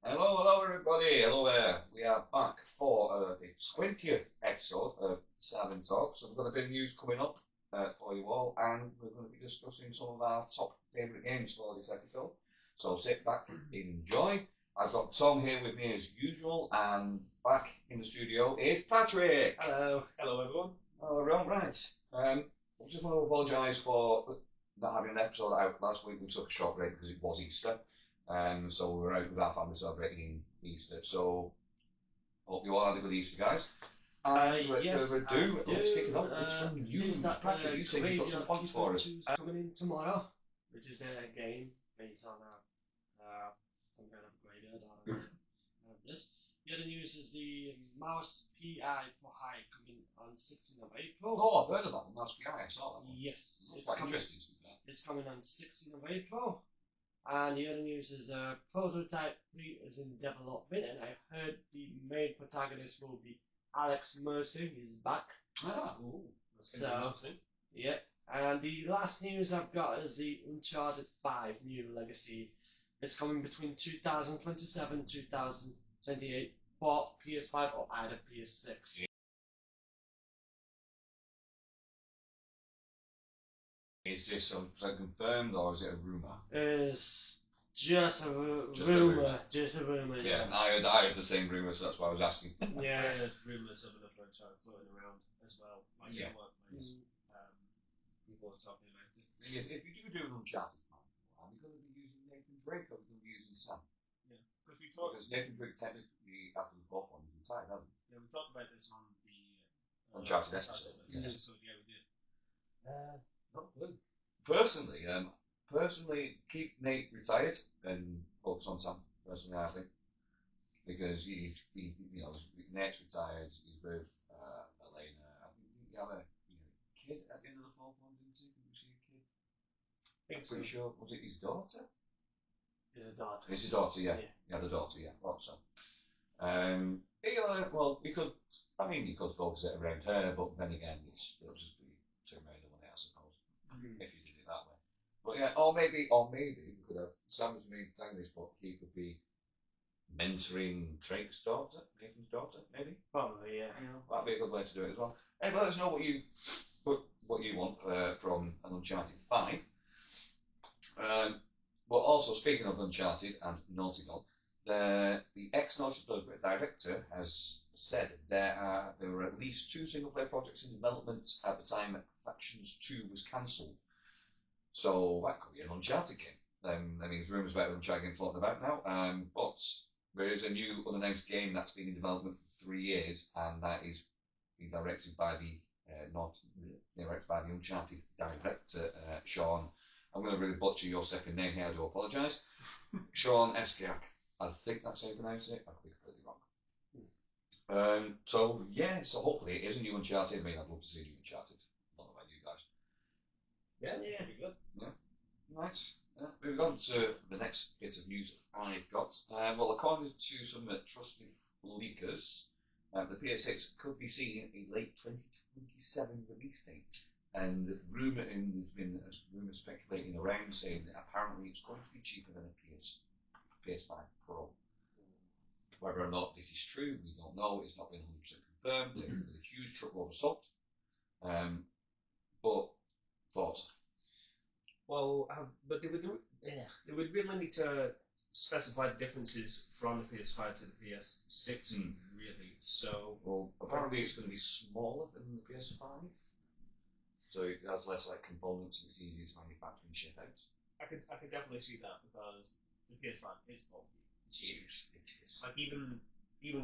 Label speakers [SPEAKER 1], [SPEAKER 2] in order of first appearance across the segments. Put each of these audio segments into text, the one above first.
[SPEAKER 1] Hello everybody. Hello there. We are back for the 20th episode of Tavern Talks. So we've got a bit of news coming up for you all, and we're going to be discussing some of our top favourite games for this episode. So sit back, enjoy. I've got Tom here with me as usual, and back in the studio is Patryk.
[SPEAKER 2] Hello. Hello, everyone.
[SPEAKER 1] All right. I just want to apologise for not having an episode out last week. We took a short break because it was Easter. So we were out with our family celebrating Easter. So hope you all had a good Easter, guys. And without
[SPEAKER 2] Yes,
[SPEAKER 1] further ado,
[SPEAKER 2] I
[SPEAKER 1] let's
[SPEAKER 2] do.
[SPEAKER 1] kick it off with some
[SPEAKER 2] It seems
[SPEAKER 1] news.
[SPEAKER 2] that
[SPEAKER 1] Patrick, you said you've got some points for us.
[SPEAKER 2] is coming in tomorrow, which is a game based on some kind of graveyard or this. The other news is the Mouse PI for High coming on 16th of April.
[SPEAKER 1] Oh, I've heard of that one. That's PI. I saw that one.
[SPEAKER 2] Yes,
[SPEAKER 1] That's quite interesting.
[SPEAKER 2] it's coming on 16th of April. And the other news is Prototype 3 is in development, and I heard the main protagonist will be Alex Mercer. He's back.
[SPEAKER 1] Ah,
[SPEAKER 2] That's interesting. Yeah. And the last news I've got is the Uncharted 5 New Legacy. It's coming between 2027 2028 for PS5 or either PS6.
[SPEAKER 1] is this something confirmed or is it a rumour?
[SPEAKER 2] It's just a
[SPEAKER 1] Just a
[SPEAKER 2] rumor.
[SPEAKER 1] rumour.
[SPEAKER 2] Just a rumor.
[SPEAKER 1] Yeah, I heard the same rumour, so that's why I was asking.
[SPEAKER 2] Yeah.
[SPEAKER 3] There's rumours of another Uncharted floating around as well, like
[SPEAKER 1] Yeah.
[SPEAKER 3] in workplace. People are talking about it.
[SPEAKER 1] Yes, if you do an Uncharted fan, are we going to be using Nathan Drake or are we going to be using Sam?
[SPEAKER 3] Yeah, because we talked.
[SPEAKER 1] Because Nathan Drake technically after the fourth one he's retired, hasn't he?
[SPEAKER 3] Yeah, we talked about this on the
[SPEAKER 1] Uncharted episode.
[SPEAKER 3] Yeah,
[SPEAKER 1] Yes.
[SPEAKER 3] so yeah, we did.
[SPEAKER 1] Not good. Personally, keep Nate retired and focus on Sam. Personally, I think because he Nate's retired. He's with Elena. I think he had a kid at the end of the fourth one, didn't he? Did you see a kid?
[SPEAKER 3] I think so.
[SPEAKER 1] Pretty sure. Was it his daughter?
[SPEAKER 2] It's a daughter.
[SPEAKER 1] It's his daughter. Yeah. He had a daughter. Yeah. Thought so. Well, you could. I mean, you could focus it around her, but then again, it'll just be too many the money, I suppose. If you did it that way. But yeah, or maybe we could have Sam's main protagonist, but he could be mentoring Drake's daughter, Nathan's daughter, maybe.
[SPEAKER 2] Probably, yeah.
[SPEAKER 1] That'd be a good way to do it as well. Hey, let us know what you want from an Uncharted 5. But also, speaking of Uncharted and Naughty Dog, the ex-Naughty Dog director has said there were at least 2 single-player projects in development at the time Factions 2 was cancelled. So that could be an Uncharted game. I mean, there's rumours about an Uncharted game floating about now, but there is a new unannounced game that's been in development for 3 years, and that is being directed by the Uncharted director, Sean. I'm going to really butcher your second name here. I do apologise. Sean Eskiak. I think that's how you pronounce it. I could be completely wrong. So hopefully it is a new Uncharted. I mean, I'd love to see a new Uncharted. I don't know about you guys.
[SPEAKER 3] Yeah, that'd be good.
[SPEAKER 1] Yeah, right. Moving on to the next bit of news I've got. Well, according to some trusted leakers, the PS6 could be seeing a late 2027 release date. And there's been rumours speculating around saying that apparently it's going to be cheaper than a PS5 Pro. Whether or not this is true, we don't know. It's not been 100% confirmed. There's a huge truckload of salt. But thoughts?
[SPEAKER 3] Well, but they would really need to specify the differences from the PS5 to the PS6, really. So,
[SPEAKER 1] well, apparently it's going to be smaller than the PS5. So it has less components and it's easier to manufacture and ship out.
[SPEAKER 3] I could definitely see that because the PS5 is bulky.
[SPEAKER 1] It's huge. It is.
[SPEAKER 3] Like even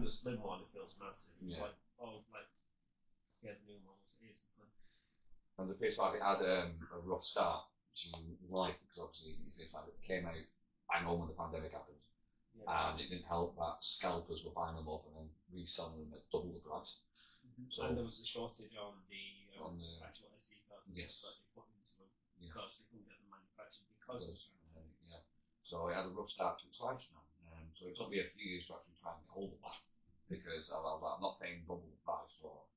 [SPEAKER 3] the slim one, it feels massive.
[SPEAKER 1] Yeah.
[SPEAKER 3] The new models, it is the slim.
[SPEAKER 1] And the PS5 it had a rough start to life because obviously the PS5 came out bang on when the pandemic happened, and it didn't help that scalpers were buying them up and then reselling them at double the price.
[SPEAKER 3] So, and there was a shortage on the actual SD cards
[SPEAKER 1] yes.
[SPEAKER 3] that they put into them because they couldn't get them manufactured because of that.
[SPEAKER 1] Yeah. So it had a rough start to its lifespan. So it took me a few years to actually try and get hold of that because I'm not paying double the price for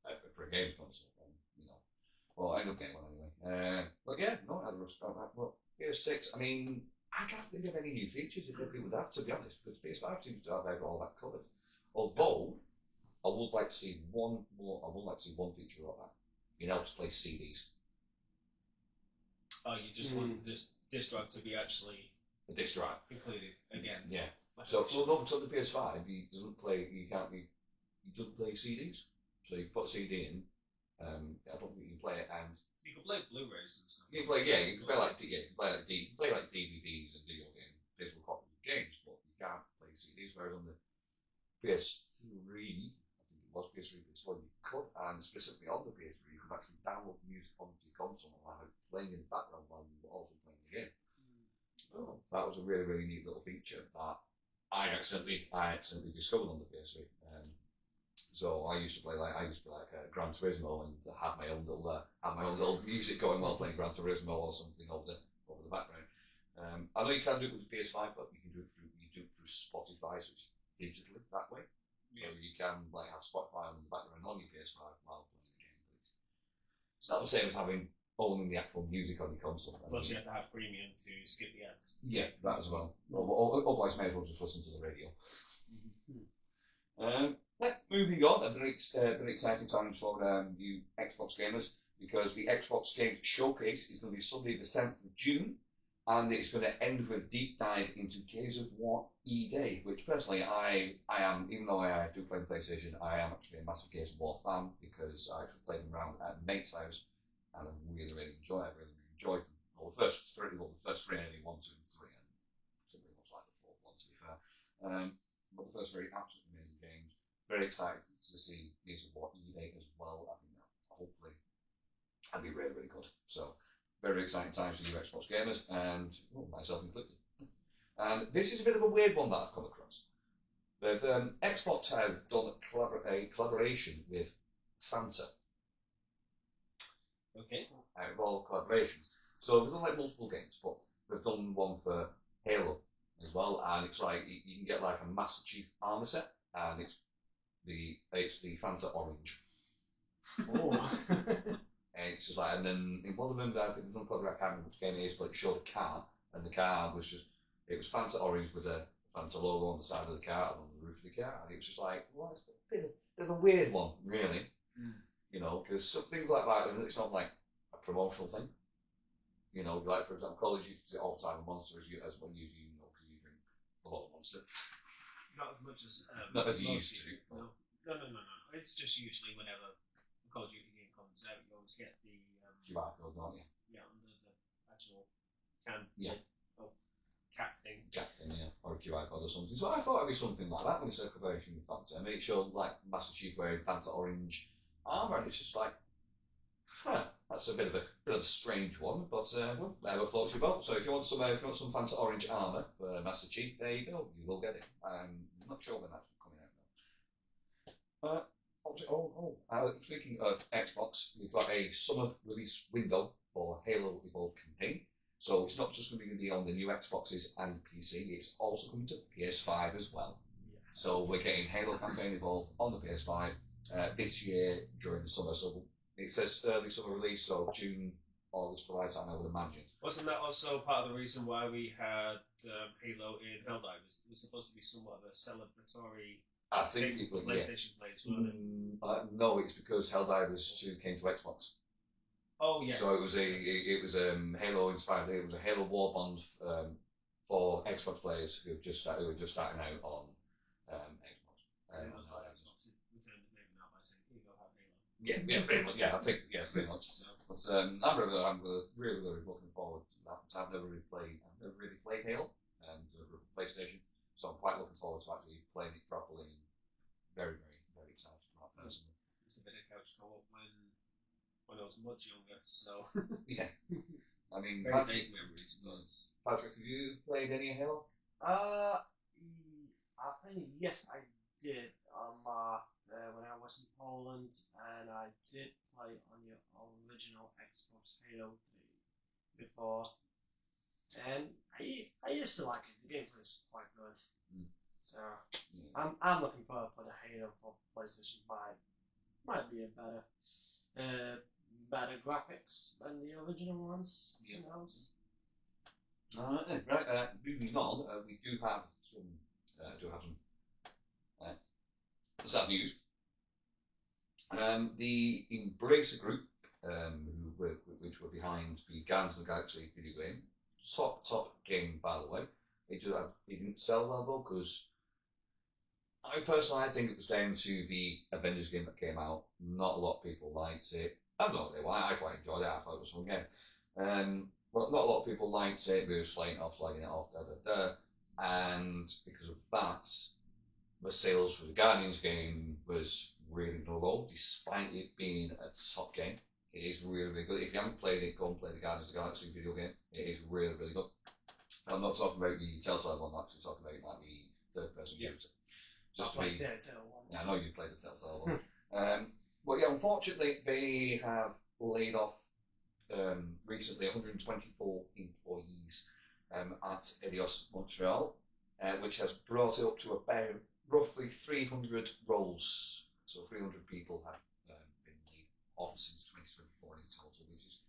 [SPEAKER 1] a game console. Well, I ended up getting one anyway. But yeah, no, I had a rough start. But PS6, I mean, I can't think of any new features that they would have, to be honest, because PS5 seems to have all that covered. Although, I would like to see one feature of that. Being able to play CDs.
[SPEAKER 3] Oh, you just want this drive to be actually
[SPEAKER 1] The disc drive.
[SPEAKER 3] included again.
[SPEAKER 1] Yeah. So the PS5, he doesn't play CDs. So you put a CD in, I don't think you can play it, and
[SPEAKER 3] you can play Blu-rays and stuff.
[SPEAKER 1] you can play like DVDs and video game physical copies of games, but you can't play CDs. Whereas on the PS3, I think it was PS3, PS4, you could, and specifically on the PS3, you could actually download music onto your console and have it playing in the background while you were also playing the game. So that was a really, really neat little feature that I accidentally discovered on the PS3. So I used to play like Gran Turismo and have my own little music going while playing Gran Turismo or something over the background. I know you can do it with the PS5, but you can do it through Spotify, so it's digitally that way. Yeah. So you can like have Spotify on the background on your PS5 while playing the game. But it's not the same as owning the actual music on your console.
[SPEAKER 3] Plus, you have to have premium to skip the ads.
[SPEAKER 1] Yeah, that as well. Otherwise, may as well just listen to the radio. Moving on, a very exciting times for you Xbox gamers, because the Xbox Games Showcase is going to be Sunday the 7th of June, and it's going to end with a deep dive into Gears of War E-Day, which personally I am, even though I do play the PlayStation, I am actually a massive Gears of War fan, because I actually played them around at a mate's house, and I really enjoyed them. Well, the first three, anyway, 1, 2, and 3, and pretty much like the fourth one, to be fair. But the first three, absolutely amazing games. Very excited to see Gears of War E-Day as well. I think that hopefully that'll be really, really good. So, very exciting times for you Xbox gamers, and myself included. And this is a bit of a weird one that I've come across. But Xbox have done a collaboration with Fanta.
[SPEAKER 3] Okay.
[SPEAKER 1] Out of all collaborations. So they've done like multiple games, but they've done one for Halo as well, and it's like you can get like a Master Chief armor set, and it's the Fanta Orange.
[SPEAKER 2] Oh.
[SPEAKER 1] And it's just like, and then in one of them, I think I can't remember which game it is, but it showed a car, and the car was Fanta Orange with a Fanta logo on the side of the car and on the roof of the car, and it was just like, well, it's a bit of a weird one, really. You know, because things like that, it's not like a promotional thing. You know, like for example, college used to all the time Monster as what you use, because you drink a lot of Monster.
[SPEAKER 3] Not as much as
[SPEAKER 1] not as you used to.
[SPEAKER 3] No. It's just usually whenever a Call of Duty game comes out, you always get the
[SPEAKER 1] QR code, don't you?
[SPEAKER 3] Yeah, under the actual can.
[SPEAKER 1] Yeah.
[SPEAKER 3] Cap thing.
[SPEAKER 1] Cap thing, yeah, or a QR code or something. So I thought it'd be something like that when it's a collaboration with Fanta. And it showed like Master Chief wearing Fanta Orange armor, and it's just like, that's a bit of a strange one, but whatever floats your boat. So if you want some Fanta Orange armor for Master Chief, there you go. You will get it. I'm not sure when that's coming out now. Speaking of Xbox, we've got a summer release window for Halo Evolved campaign. So it's not just going to be on the new Xboxes and PC, it's also coming to PS5 as well. Yeah. So we're getting Halo campaign Evolved on the PS5 this year during the summer. So it says early summer release, so June, August, July time, I would imagine.
[SPEAKER 3] Wasn't that also part of the reason why we had Halo in Helldivers? It was supposed to be somewhat of a celebratory thing for PlayStation players, wasn't it?
[SPEAKER 1] No, it's because Helldivers 2 came to Xbox.
[SPEAKER 3] Oh yes.
[SPEAKER 1] So it was Halo inspired. It was a Halo war bond for Xbox players who were just starting out on Xbox.
[SPEAKER 3] That's why Xbox returned the name now by saying, "Here you go, have Halo."
[SPEAKER 1] Yeah, pretty much. Yeah, I think pretty much. So, but I'm really looking forward to that. I've never really played Halo and PlayStation, so I'm quite looking forward to actually playing it properly. And very excited about that personally.
[SPEAKER 3] It's a bit of couch co-op when I was much younger, so
[SPEAKER 1] yeah. I mean,
[SPEAKER 3] very vague memories. But
[SPEAKER 1] Patryk, have you played any Halo?
[SPEAKER 2] I think yes, I did. When I was in Poland, and I did play on your original Xbox Halo 3 before, and I used to like it. The gameplay is quite good. So I'm looking forward for the Halo for PlayStation 5. Might be a better graphics than the original ones. Who knows?
[SPEAKER 1] Right. Moving on, we do have some sad news. The Embracer Group, which were behind the Guardians of the Galaxy video game, top game by the way. It didn't sell well though, because I think it was down to the Avengers game that came out. Not a lot of people liked it. I don't know why. I quite enjoyed it. I thought it was a fun game. But not a lot of people liked it. We were slagging it off, and because of that, the sales for the Guardians game was really low, despite it being a top game. It is really, really good. If you haven't played it, go and play the Guardians of the Galaxy video game. It is really, really good. I'm not talking about the Telltale one, I'm actually talking about like the third-person shooter.
[SPEAKER 2] Just to played Telltale once.
[SPEAKER 1] Yeah, I know you played the Telltale one. But yeah, unfortunately, they have laid off recently 124 employees at Eidos Montreal, which has brought it up to about roughly 300 roles. So 300 people have been laid off since 2024 in total, which is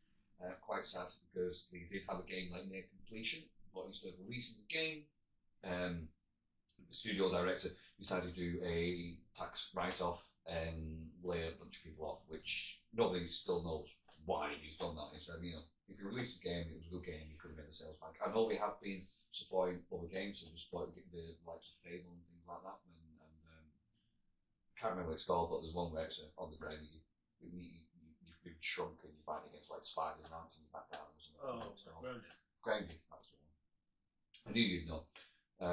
[SPEAKER 1] quite sad because they did have a game like near completion, but instead of releasing the game, the studio director decided to do a tax write-off and lay a bunch of people off, which nobody still knows why he's done that. He said, if you released a game, it was a good game, you could have made the sales back. I know they have been supplying other games, so they supply the likes of Fable and things like that, and I can't remember what it's called, but there's one where it's on the ground, you've been shrunk and you're fighting against like spiders and ants in your background or something. Grounded, that's the one. I knew you'd know.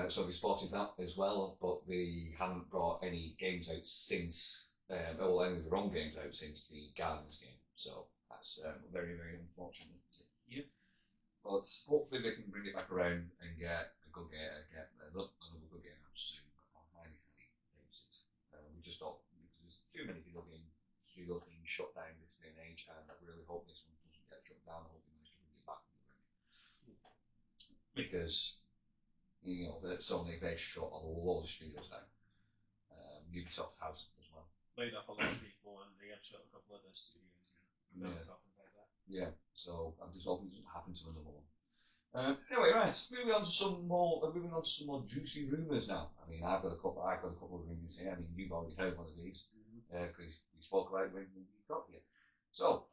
[SPEAKER 1] So they spotted that as well, but they haven't brought any games out since, any of their own games out since the Guardians game. So that's very, very unfortunate to hear. But hopefully they can bring it back around and get another good game out soon. But I highly doubt it. We just don't, because there's too many video game studios being shut down this day and age, and I really hope this one doesn't get shut down. I hope they manage to bring it back in the ring. Because that Sony they've shut a lot of studios down. Ubisoft has as well.
[SPEAKER 3] Laid off a lot of people and they have shut a couple of their studios. Talking about that.
[SPEAKER 1] Yeah, so I'm just hoping it doesn't happen to another one. Anyway, right, moving on to some more juicy rumours now. I mean, I've got a couple of rumours here. I mean, you've already heard one of these because we spoke about it when you got here. So,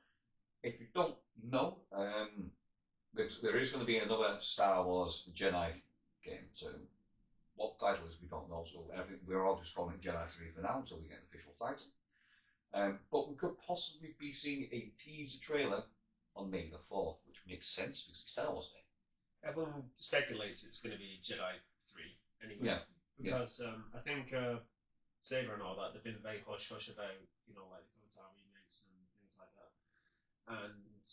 [SPEAKER 1] if you don't know, there is going to be another Star Wars Jedi game. So, what the title is, we don't know. So, we're all just calling it Jedi 3 for now until we get an official title. But we could possibly be seeing a teaser trailer on May the 4th, which makes sense because it's Star Wars Day.
[SPEAKER 3] Everyone speculates it's going to be Jedi 3 anyway.
[SPEAKER 1] Yeah.
[SPEAKER 3] Because I think Saber and all that, they've been very hush-hush about, like the Kotar remakes and things like that. And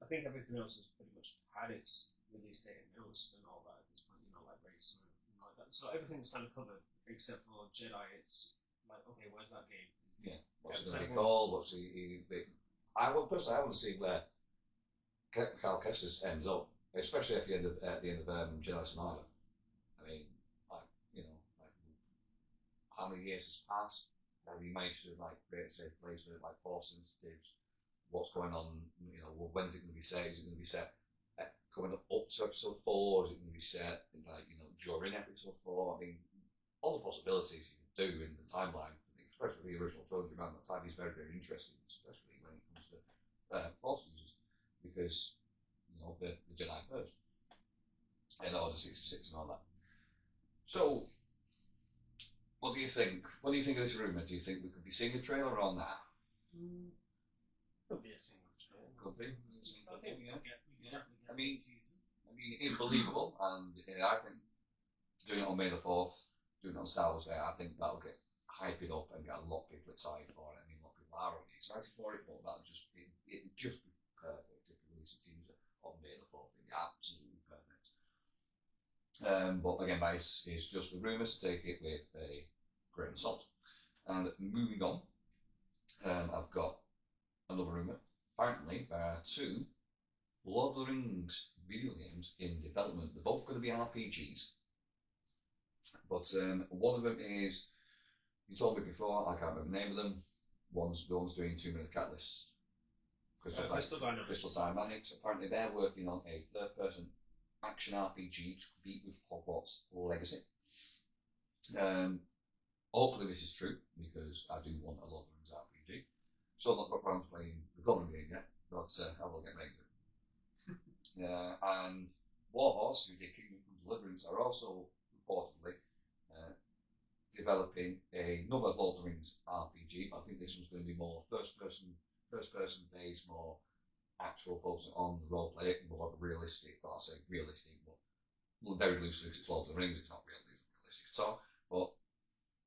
[SPEAKER 3] I think everything else has pretty much had its release date announced and all that at this point, like race and everything like that. So everything's kind of covered except for Jedi. It's like, okay, where's that game?
[SPEAKER 1] What's it going to be called? What's I want to see where Cal Kestis ends up, especially at the end of Jedi Survivor. I mean, how many years has passed? Have you managed to create a safe place for Force sensitives? What's going on? When's it going to be set? Is it going to be set coming up to episode 4? Is it going to be set during episode 4? I mean, all the possibilities you can do in the timeline, especially the original trilogy around that time, is very, very interesting, especially when it comes to Force users, because the Jedi Purge and Order 66 and all that. So, what do you think? What do you think of this rumor? Do you think we could be seeing a trailer on that?
[SPEAKER 2] Could be a single trailer.
[SPEAKER 1] Could be.
[SPEAKER 2] I think we definitely get
[SPEAKER 1] I mean, it is believable, and I think doing it on May the 4th, doing it on Star Wars Day, I think that'll get hype it up and get a lot of people excited for it. I mean, a lot of people are already excited for it, but that'll just it would just be perfect if we release a teaser on May the 4th. It'd be absolutely perfect. But again, guys, it's just the rumours. Take it with a grain of salt. And moving on, I've got another rumour. Apparently, there are 2 Lord of the Rings video games in development. They're both going to be RPGs. But one of them is, you told me before, I can't remember the name of them. The one's doing 2 Minute Catalyst. Crystal Dynamics. Apparently, they're working on a third-person action RPG to compete with Hogwarts Legacy. Hopefully this is true, because I do want a Lord of the Rings RPG. Still not got around to playing the Golden game yet, but I will get ready to. And Warhorse, who did Kingdom Come Deliverance, are also reportedly developing another Lord of the Rings RPG. I think this one's going to be more first person based, more actual focus on the role play, more realistic. But I say realistic, but very loosely because it's Lord of the Rings. It's not really realistic at all. But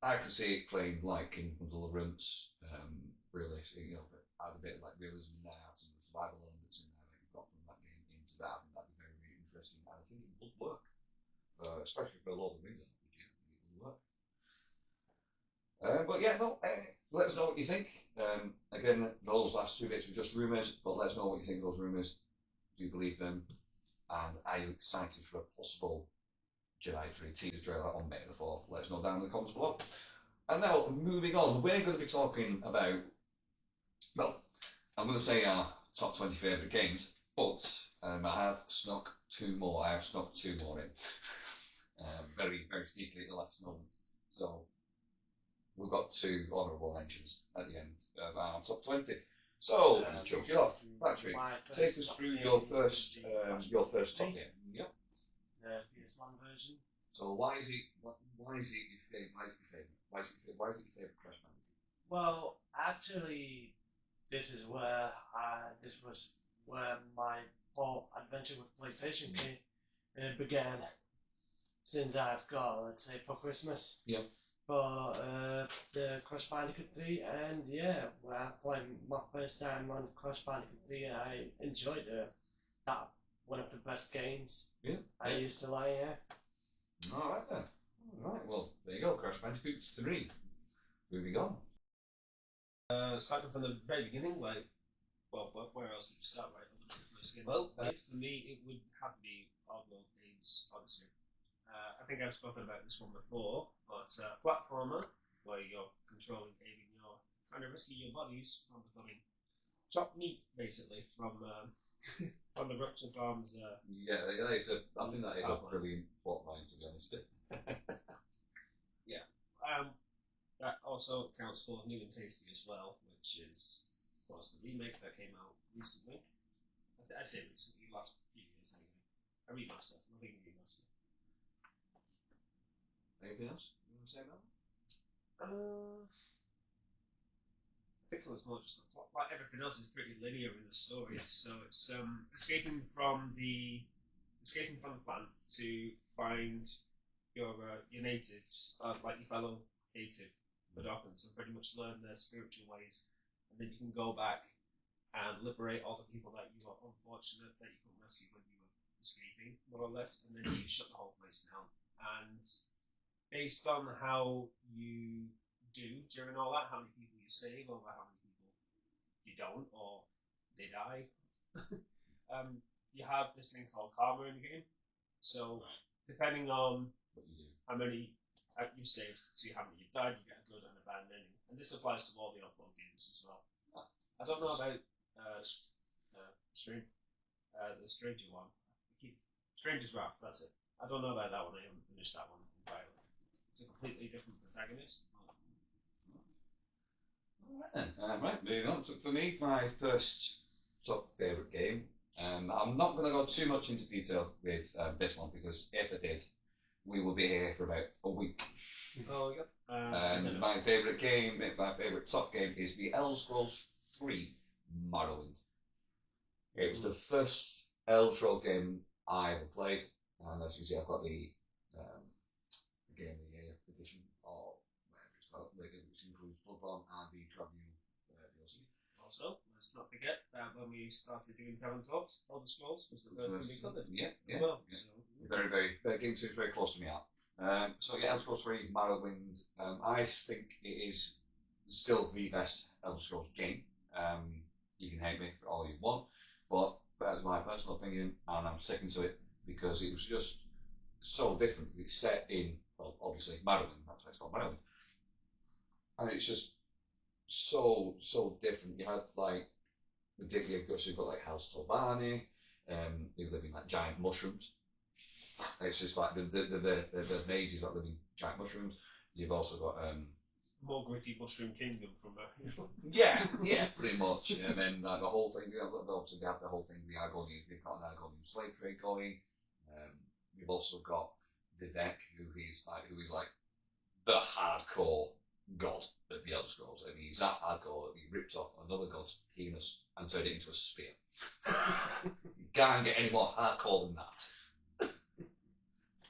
[SPEAKER 1] I can see it playing like Kingdom Come Deliverance, realistic. But add a bit of like realism in there, add some survival elements in there that you've got from that game into that. I think that'd be very, very interesting. And I think it would work, especially for a Lord of the Rings RPG. I think it would work. But yeah, no, let us know what you think. Again, those last 2 bits were just rumours, but let us know what you think of those rumours. Do you believe them? And are you excited for a possible Jedi 3 teaser trailer on May the 4th? Let us know down in the comments below. And now, moving on, we're going to be talking about, well, I'm going to say our top 20 favourite games, but I have snuck 2 more. I have snuck 2 more in. Very, very sneakily at the last moment. So, we've got 2 honourable mentions at the end of our top 20. So, let's kick it off. Patryk, take us through your first top game. Yep.
[SPEAKER 2] The PS1 version.
[SPEAKER 1] So why is it your favourite? Why is it your favourite Crash Bandicoot?
[SPEAKER 2] Well, actually, this was where my whole adventure with PlayStation began. Since I've got, let's say, for Christmas.
[SPEAKER 1] Yep.
[SPEAKER 2] For the Crash Bandicoot 3, and yeah, when I played my first time on Crash Bandicoot 3, I enjoyed that. One of the best games.
[SPEAKER 1] Yeah.
[SPEAKER 2] I used to like, yeah.
[SPEAKER 1] Alright then. Alright, well, there you go, Crash Bandicoot 3. Moving on.
[SPEAKER 3] Starting from the very beginning, where else would you start, right? On the first game. Well, for me, it would have to be Oddworld Games Odyssey. I think I've spoken about this one before, but platformer where you're controlling alien, you're trying to rescue your bodies from becoming chopped meat, basically, from from the ruptured arms.
[SPEAKER 1] Yeah, I think that is a brilliant plot line, to be honest.
[SPEAKER 3] Yeah. That also counts for New and Tasty as well, which is, of course, the remake that came out recently. I say recently, last few years anyway. A remaster, not a remaster.
[SPEAKER 1] Anything else you want to say about it?
[SPEAKER 3] I think it was more just the plot. Like everything else is pretty linear in the story, so it's escaping from the plant to find your natives, like your fellow native Mudokons, and pretty much learn their spiritual ways, and then you can go back and liberate all the people that you were unfortunate that you couldn't rescue when you were escaping, more or less, and then you shut the whole place down. And based on how you do during all that, how many people you save over how many people you don't, or they die, you have this thing called karma in the game. So depending on how many you saved, see how many you died, you get a good and a bad ending. And this applies to all the Oddworld games as well. I don't know about the Stranger one. Stranger's Wrath, that's it. I don't know about that one, I haven't finished that one entirely. It's a completely different protagonist.
[SPEAKER 1] Alright then, right, moving on. So for me, my first top favourite game, I'm not going to go too much into detail with this one, because if I did, we will be here for about a week.
[SPEAKER 3] Oh, yep.
[SPEAKER 1] And my favourite game, my favourite top game, is the Elder Scrolls 3 Morrowind. It was the first Elder Scrolls game I ever played, and as you see, I've got the Game of the Year edition, or whatever it's called, which includes Bloodborne and the Tribune DLC.
[SPEAKER 3] Also, let's not forget that when we started doing Tavern Talks, Elder Scrolls was the first thing we covered.
[SPEAKER 1] Yeah,
[SPEAKER 3] as well.
[SPEAKER 1] Yeah.
[SPEAKER 3] So,
[SPEAKER 1] very, very, game seems very close to me out. So yeah, Elder Scrolls 3 Morrowind, I think it is still the best Elder Scrolls game. You can hate me for all you want, but that's my personal opinion, and I'm sticking to it because it was just so different. It's set in, well, obviously Morrowind, that's why it's called Morrowind, and it's just so different. You had like you've got like House Tolvani, they live in like giant mushrooms, It's just like the mages that live in giant mushrooms. You've also got
[SPEAKER 3] More gritty Mushroom Kingdom from
[SPEAKER 1] yeah, pretty much. And then the whole thing, obviously they have the whole thing. They've got an Argonian slave trade going. You've also got Vivek, who is like the hardcore god of the Elder Scrolls. I mean, he's that hardcore that he ripped off another god's penis and turned it into a spear. You can't get any more hardcore than that.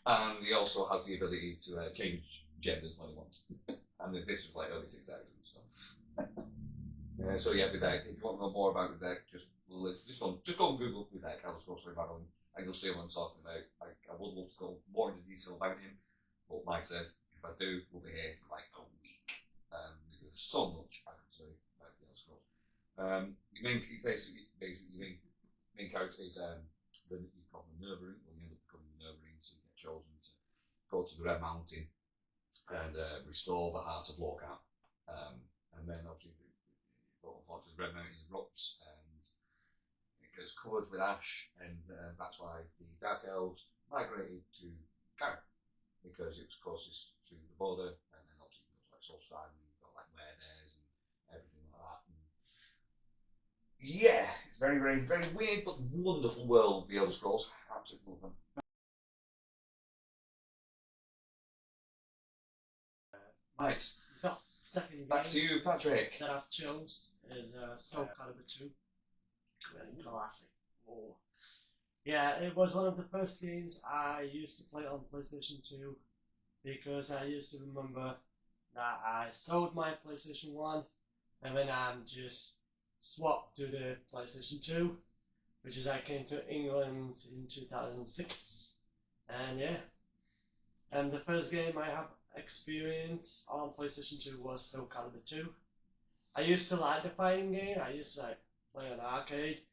[SPEAKER 1] And he also has the ability to change genders when he wants. And this was like early 2000s. So yeah, Vivek. If you want to know more about Vivek, just go and Google Vivek, Elder Scrolls III Battling, and you'll see what I'm talking about. I would love to go more into detail about him, but like I said, if I do, we'll be here for like a week. Because so much I can say about the Elder Scrolls. Your main character is you call him Nervering, well, you end up becoming the Nervering, so you get chosen to go to the Red Mountain and restore the heart of Lorcan. And then obviously, unfortunately, the Red Mountain erupts and it gets covered with ash, and that's why the Dark Elves migrated to Gaia, because it was closest to the border, and then obviously it goes like Solstheim, and you've got like Werebears and everything like that. And yeah, it's very, very, very weird but wonderful world, the Elder Scrolls. Absolutely love them. Right.
[SPEAKER 2] The second game
[SPEAKER 1] Back to you, Patryk.
[SPEAKER 2] that I've chose is Soul Calibur 2. Classic. Oh. Yeah, it was one of the first games I used to play on PlayStation 2 because I used to remember that I sold my PlayStation 1 and then I just swapped to the PlayStation 2, which is I came to England in 2006. And yeah, and the first game I have experienced on PlayStation 2 was Soul Calibur 2. I used to like the fighting game, I used to like play on arcade,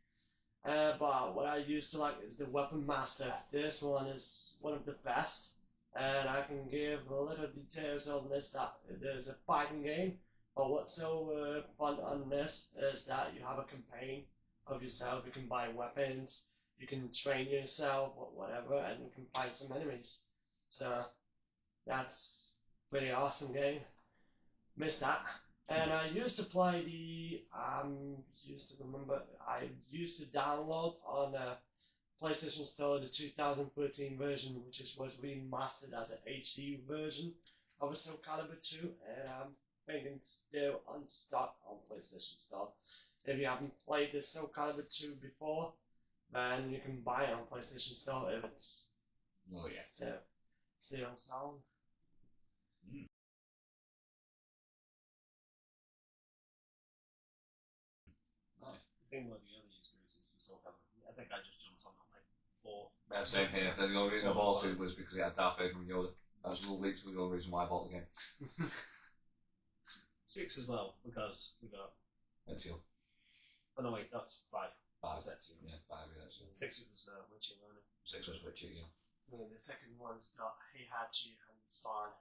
[SPEAKER 2] but what I used to like is the Weapon Master. This one is one of the best, and I can give a little details on this, that there's a fighting game, but what's so fun on this is that you have a campaign of yourself, you can buy weapons, you can train yourself, or whatever, and you can fight some enemies. So that's pretty awesome game. Missed that. And I used to play I used to download on a PlayStation Store the 2013 version, which was remastered as an HD version of a Soul Calibur 2, and I'm thinking still on stock on PlayStation Store. If you haven't played the Soul Calibur 2 before, then you can buy it on PlayStation Store if it's still on sound.
[SPEAKER 1] Nice.
[SPEAKER 3] I think one of the early experiences in Soul Calibur, I think I just jumped on at like 4.
[SPEAKER 1] Yeah, same here. The only reason I bought it was because it had Darth Vader and Yoda. That's literally the only reason why I bought the game.
[SPEAKER 3] 6 as well, because we got.
[SPEAKER 1] Ezio.
[SPEAKER 3] Oh no, wait, that's 5.
[SPEAKER 1] 5.
[SPEAKER 3] Was Ezio.
[SPEAKER 1] Yeah, 5 is Ezio.
[SPEAKER 3] 6 was Witcher, wasn't it?
[SPEAKER 1] 6 was Witcher, yeah.
[SPEAKER 2] And the second one's got Heihachi and Spawn.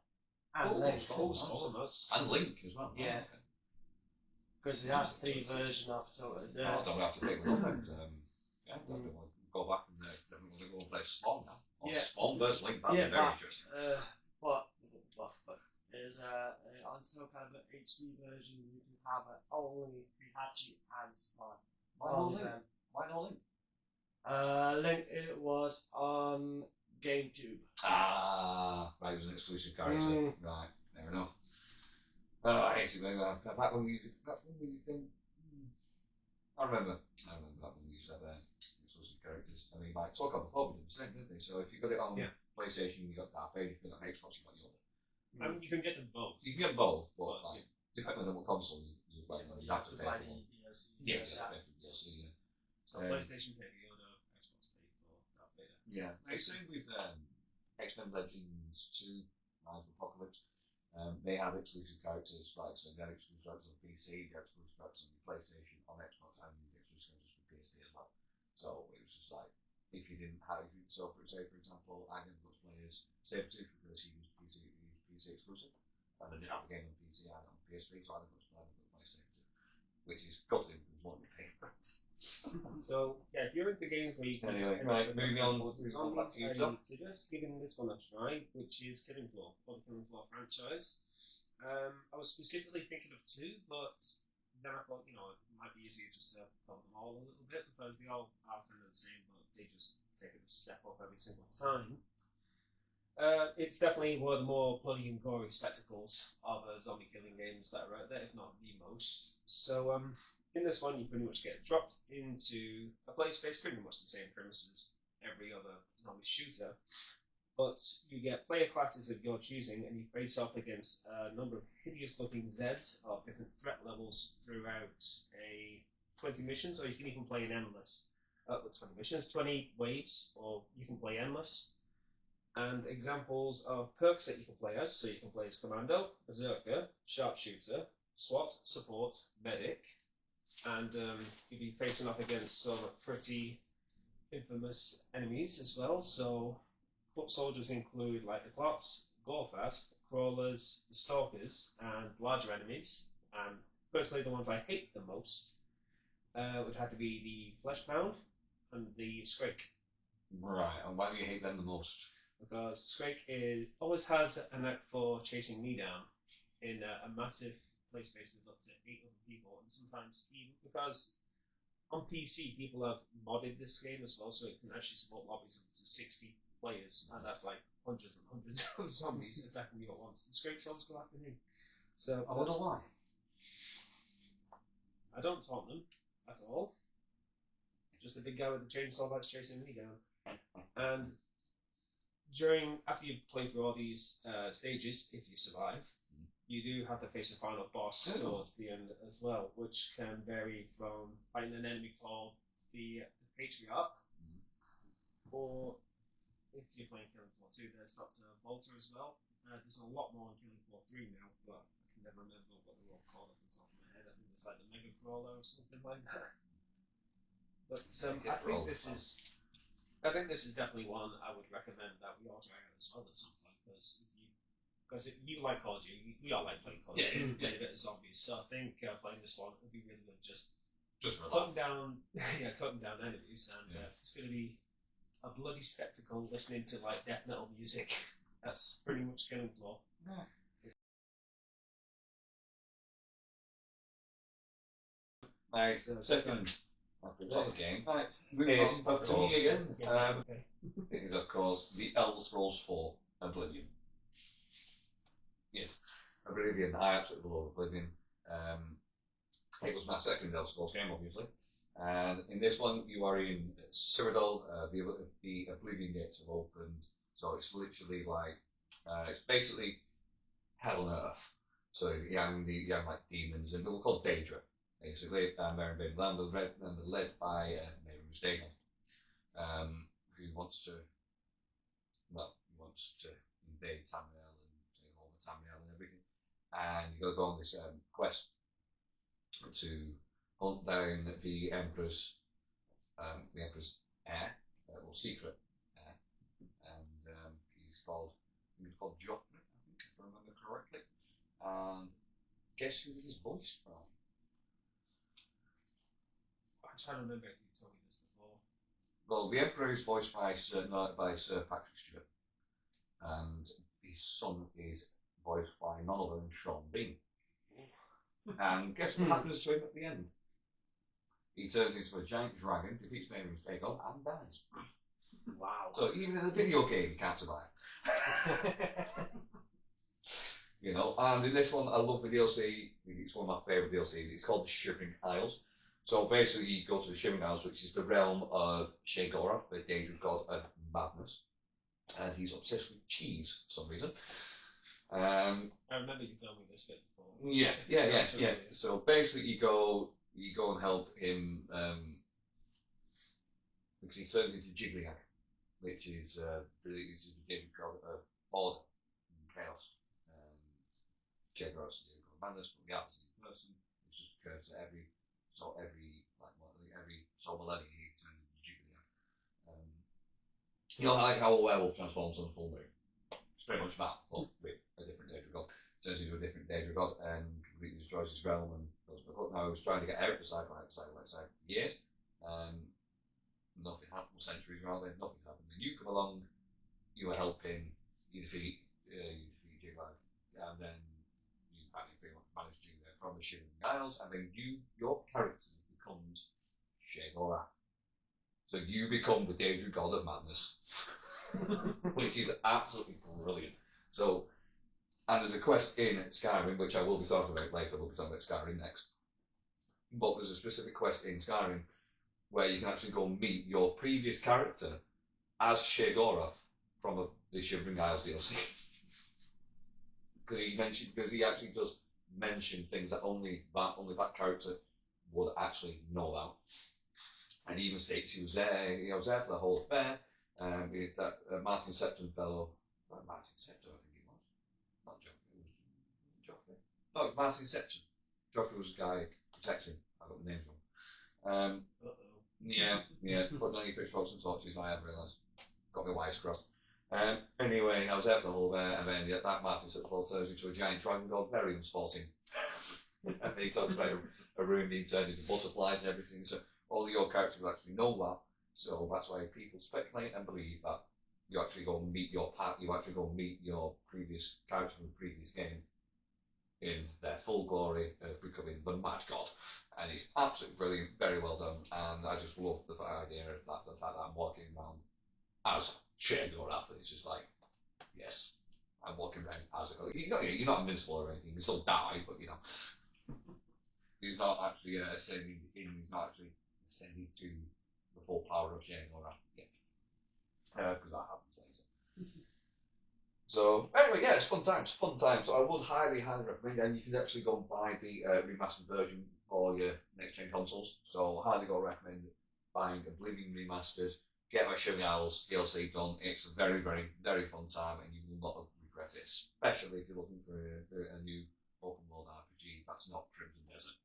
[SPEAKER 2] And Link.
[SPEAKER 1] And Link as well.
[SPEAKER 2] Yeah.
[SPEAKER 1] Oh, okay.
[SPEAKER 2] Because it has 3 versions of
[SPEAKER 1] I don't have to pick one up. Yeah, definitely want to go back and definitely go and play Spawn now. Or Spawn versus Link, that'd be very interesting.
[SPEAKER 2] But is on Soul Calibur HD version you can have only Heihachi and Spawn.
[SPEAKER 1] Why no Link? Why no Link?
[SPEAKER 2] Link, it was on GameCube.
[SPEAKER 1] Right, it was an exclusive character. Right, fair enough. I hate it when back when we think. I remember back when we used to have exclusive characters. I mean, like talk on before we did the same, didn't they? So if you got it on PlayStation, you got Darth Vader. If you got an Xbox, you got Yoda.
[SPEAKER 3] I mean, you can get them both.
[SPEAKER 1] You can get both, but like depending on what console you play, you have to pay
[SPEAKER 2] buy
[SPEAKER 1] for
[SPEAKER 2] the
[SPEAKER 1] one.
[SPEAKER 2] DLC.
[SPEAKER 1] Yeah, you have to pay for the DLC. Yeah.
[SPEAKER 3] So PlayStation paid for Yoda, Xbox paid for Darth Vader.
[SPEAKER 1] Yeah, like same with X-Men Legends 2, Rise of Apocalypse. They have exclusive characters, like so they have exclusive characters on PC, they have exclusive characters on PlayStation, on Xbox, and the exclusive characters for PSP as well. So it was just like, if you didn't have, so for example, I never got to play as Sabretooth because he was PC exclusive, and I didn't have the game on PC, I had it on PSP, so I never got to play Sabretooth. which is gutting. It's one of my favourites.
[SPEAKER 3] So yeah, if you're into games where you can
[SPEAKER 1] Anyway, right, moving on back to you, Tom.
[SPEAKER 3] I suggest giving this one a try, which is Killing Floor, or the Killing Floor franchise. I was specifically thinking of 2, but then I thought, it might be easier just to cover them all a little bit because they all are kind of the same, but they just take a step up every single time. It's definitely one of the more bloody and gory spectacles of zombie killing games that are out there, if not the most. So, in this one, you pretty much get dropped into a place based pretty much the same premise as every other zombie shooter, but you get player classes of your choosing, and you face off against a number of hideous-looking Zeds of different threat levels throughout a 20 missions, or you can even play an endless. With 20 missions, 20 waves, or you can play endless. And examples of perks that you can play as, so you can play as Commando, Berserker, Sharpshooter, SWAT, Support, Medic, and you'll be facing off against some pretty infamous enemies as well. So foot soldiers include like the Clots, Gorefast, Crawlers, the Stalkers, and larger enemies. And personally, the ones I hate the most would have to be the Flesh Pound and the Scrake.
[SPEAKER 1] Right, and why do you hate them the most?
[SPEAKER 3] Because Scrake always has a knack for chasing me down in a massive play space with up to 8 other people, and sometimes even because on PC people have modded this game as well, so it can actually support lobbies of up to 60 players, and that's like hundreds and hundreds of zombies attacking you at once. And Scrakes always go after me. So
[SPEAKER 1] I wonder why.
[SPEAKER 3] I don't taunt them at all. Just a big guy with a chainsaw that's chasing me down. And after you play through all these stages, if you survive, you do have to face a final boss towards the end as well, which can vary from fighting an enemy called the Patryk, or if you're playing Killing Floor 2, there's Dr. Volta as well. There's a lot more in Killing Floor 3 now, but I can never remember what they're all called off the top of my head. I think it's like the Mega Crawler or something like that. But I think this is definitely one I would recommend that we all try out as well at some point, because if you like Call of Duty, we all like playing Call of Duty, playing a bit of zombies, so I think playing this one would be really good. Just cutting down, cutting down enemies, and it's going to be a bloody spectacle listening to like death metal music. That's pretty much Killing Floor.
[SPEAKER 1] My second game is up to me again. It is, of course, The Elder Scrolls 4 Oblivion. Yes, Oblivion. I absolutely love Oblivion. It was my second Elder Scrolls game, obviously. And in this one, you are in Cyrodiil. The Oblivion gates have opened, so it's literally like it's basically hell on earth. So you have like demons, and they're called Daedra, basically. They're invading land. They're led by Mayor's Dagon, who wants to invade Tamriel and take over Tamriel and everything. And you got to go on this quest to hunt down the Emperor's heir, or secret heir, and he's called Joffrey, I think, if I remember correctly. And guess who he's voiced by?
[SPEAKER 3] I'm trying to remember if you told me this before.
[SPEAKER 1] Well, the Emperor is voiced by Sir Patryk Stewart, and his son is voiced by none other than Sean Bean. And guess what happens to him at the end? He turns into a giant dragon, defeats Mayor's Dagon, and dies.
[SPEAKER 3] Wow.
[SPEAKER 1] So even in a video game, he can't survive. And in this one, I love the DLC. It's one of my favourite DLCs. It's called the Shivering Isles. So basically, you go to the Shivering Isles, which is the realm of Sheogorath, the Daedra god of madness. And he's obsessed with cheese for some reason.
[SPEAKER 3] I remember you telling me this bit before.
[SPEAKER 1] Yeah. So basically, you go and help him because he turns into Jigglyag, which is the Daedra god of order and chaos. Sheogorath's the god of madness, but the opposite person. It's just because every so millennia he turns into Jigglyag. Like how a werewolf transforms on a full moon. It's pretty much that, but with a different Daedra god. turns into a different Daedra god and completely destroys his realm and goes back. Now, I was trying to get out of Cycle for years. Nothing happened. Centuries rather, nothing happened. And you come along, you were helping, you defeat Jiglag, and then you practically managed to from the Shivering Isles, and then your character becomes Shagora. So you become the Daedra god of madness, which is absolutely brilliant. So, and there's a quest in Skyrim, which I will be talking about later. We'll be talking about Skyrim next. But there's a specific quest in Skyrim where you can actually go and meet your previous character as Shagora from the Shivering Isles DLC. Because he actually does mention things that only that character would actually know about. And he even states he was there for the whole affair. Martin Septon fellow, Martin Septon, I think it was, not Joffrey. It was Joffrey. No, it was Martin Septon. Joffrey was the guy protecting. I got the names wrong. Yeah. Putting on your pitchforks and torches. I have realised. Got my wires crossed. Anyway, I was there for the whole affair, and then that Martin Septon turns into a giant dragon god, very unsporting. And he talks about a room being turned into butterflies and everything. So all your characters will actually know that. So that's why people speculate and believe that you actually go and meet your previous character from the previous game in their full glory of becoming the Mad God. And it's absolutely brilliant, very well done, and I just love the idea of the fact that I'm walking around as Shagora. It's just like, yes, I'm walking around as a God. You're not invincible or anything, you can still die, but he's not actually ascending to the full power of Shagora yet. Because that happens later. So, anyway, yeah, it's fun times. So I would highly recommend it, and you can actually go and buy the remastered version for your next-gen consoles. So, highly recommend buying Oblivion Remastered, get my Shivering Isles DLC done. It's a very, very, very fun time, and you will not regret it, especially if you're looking for a new open-world RPG that's not Crimson Desert.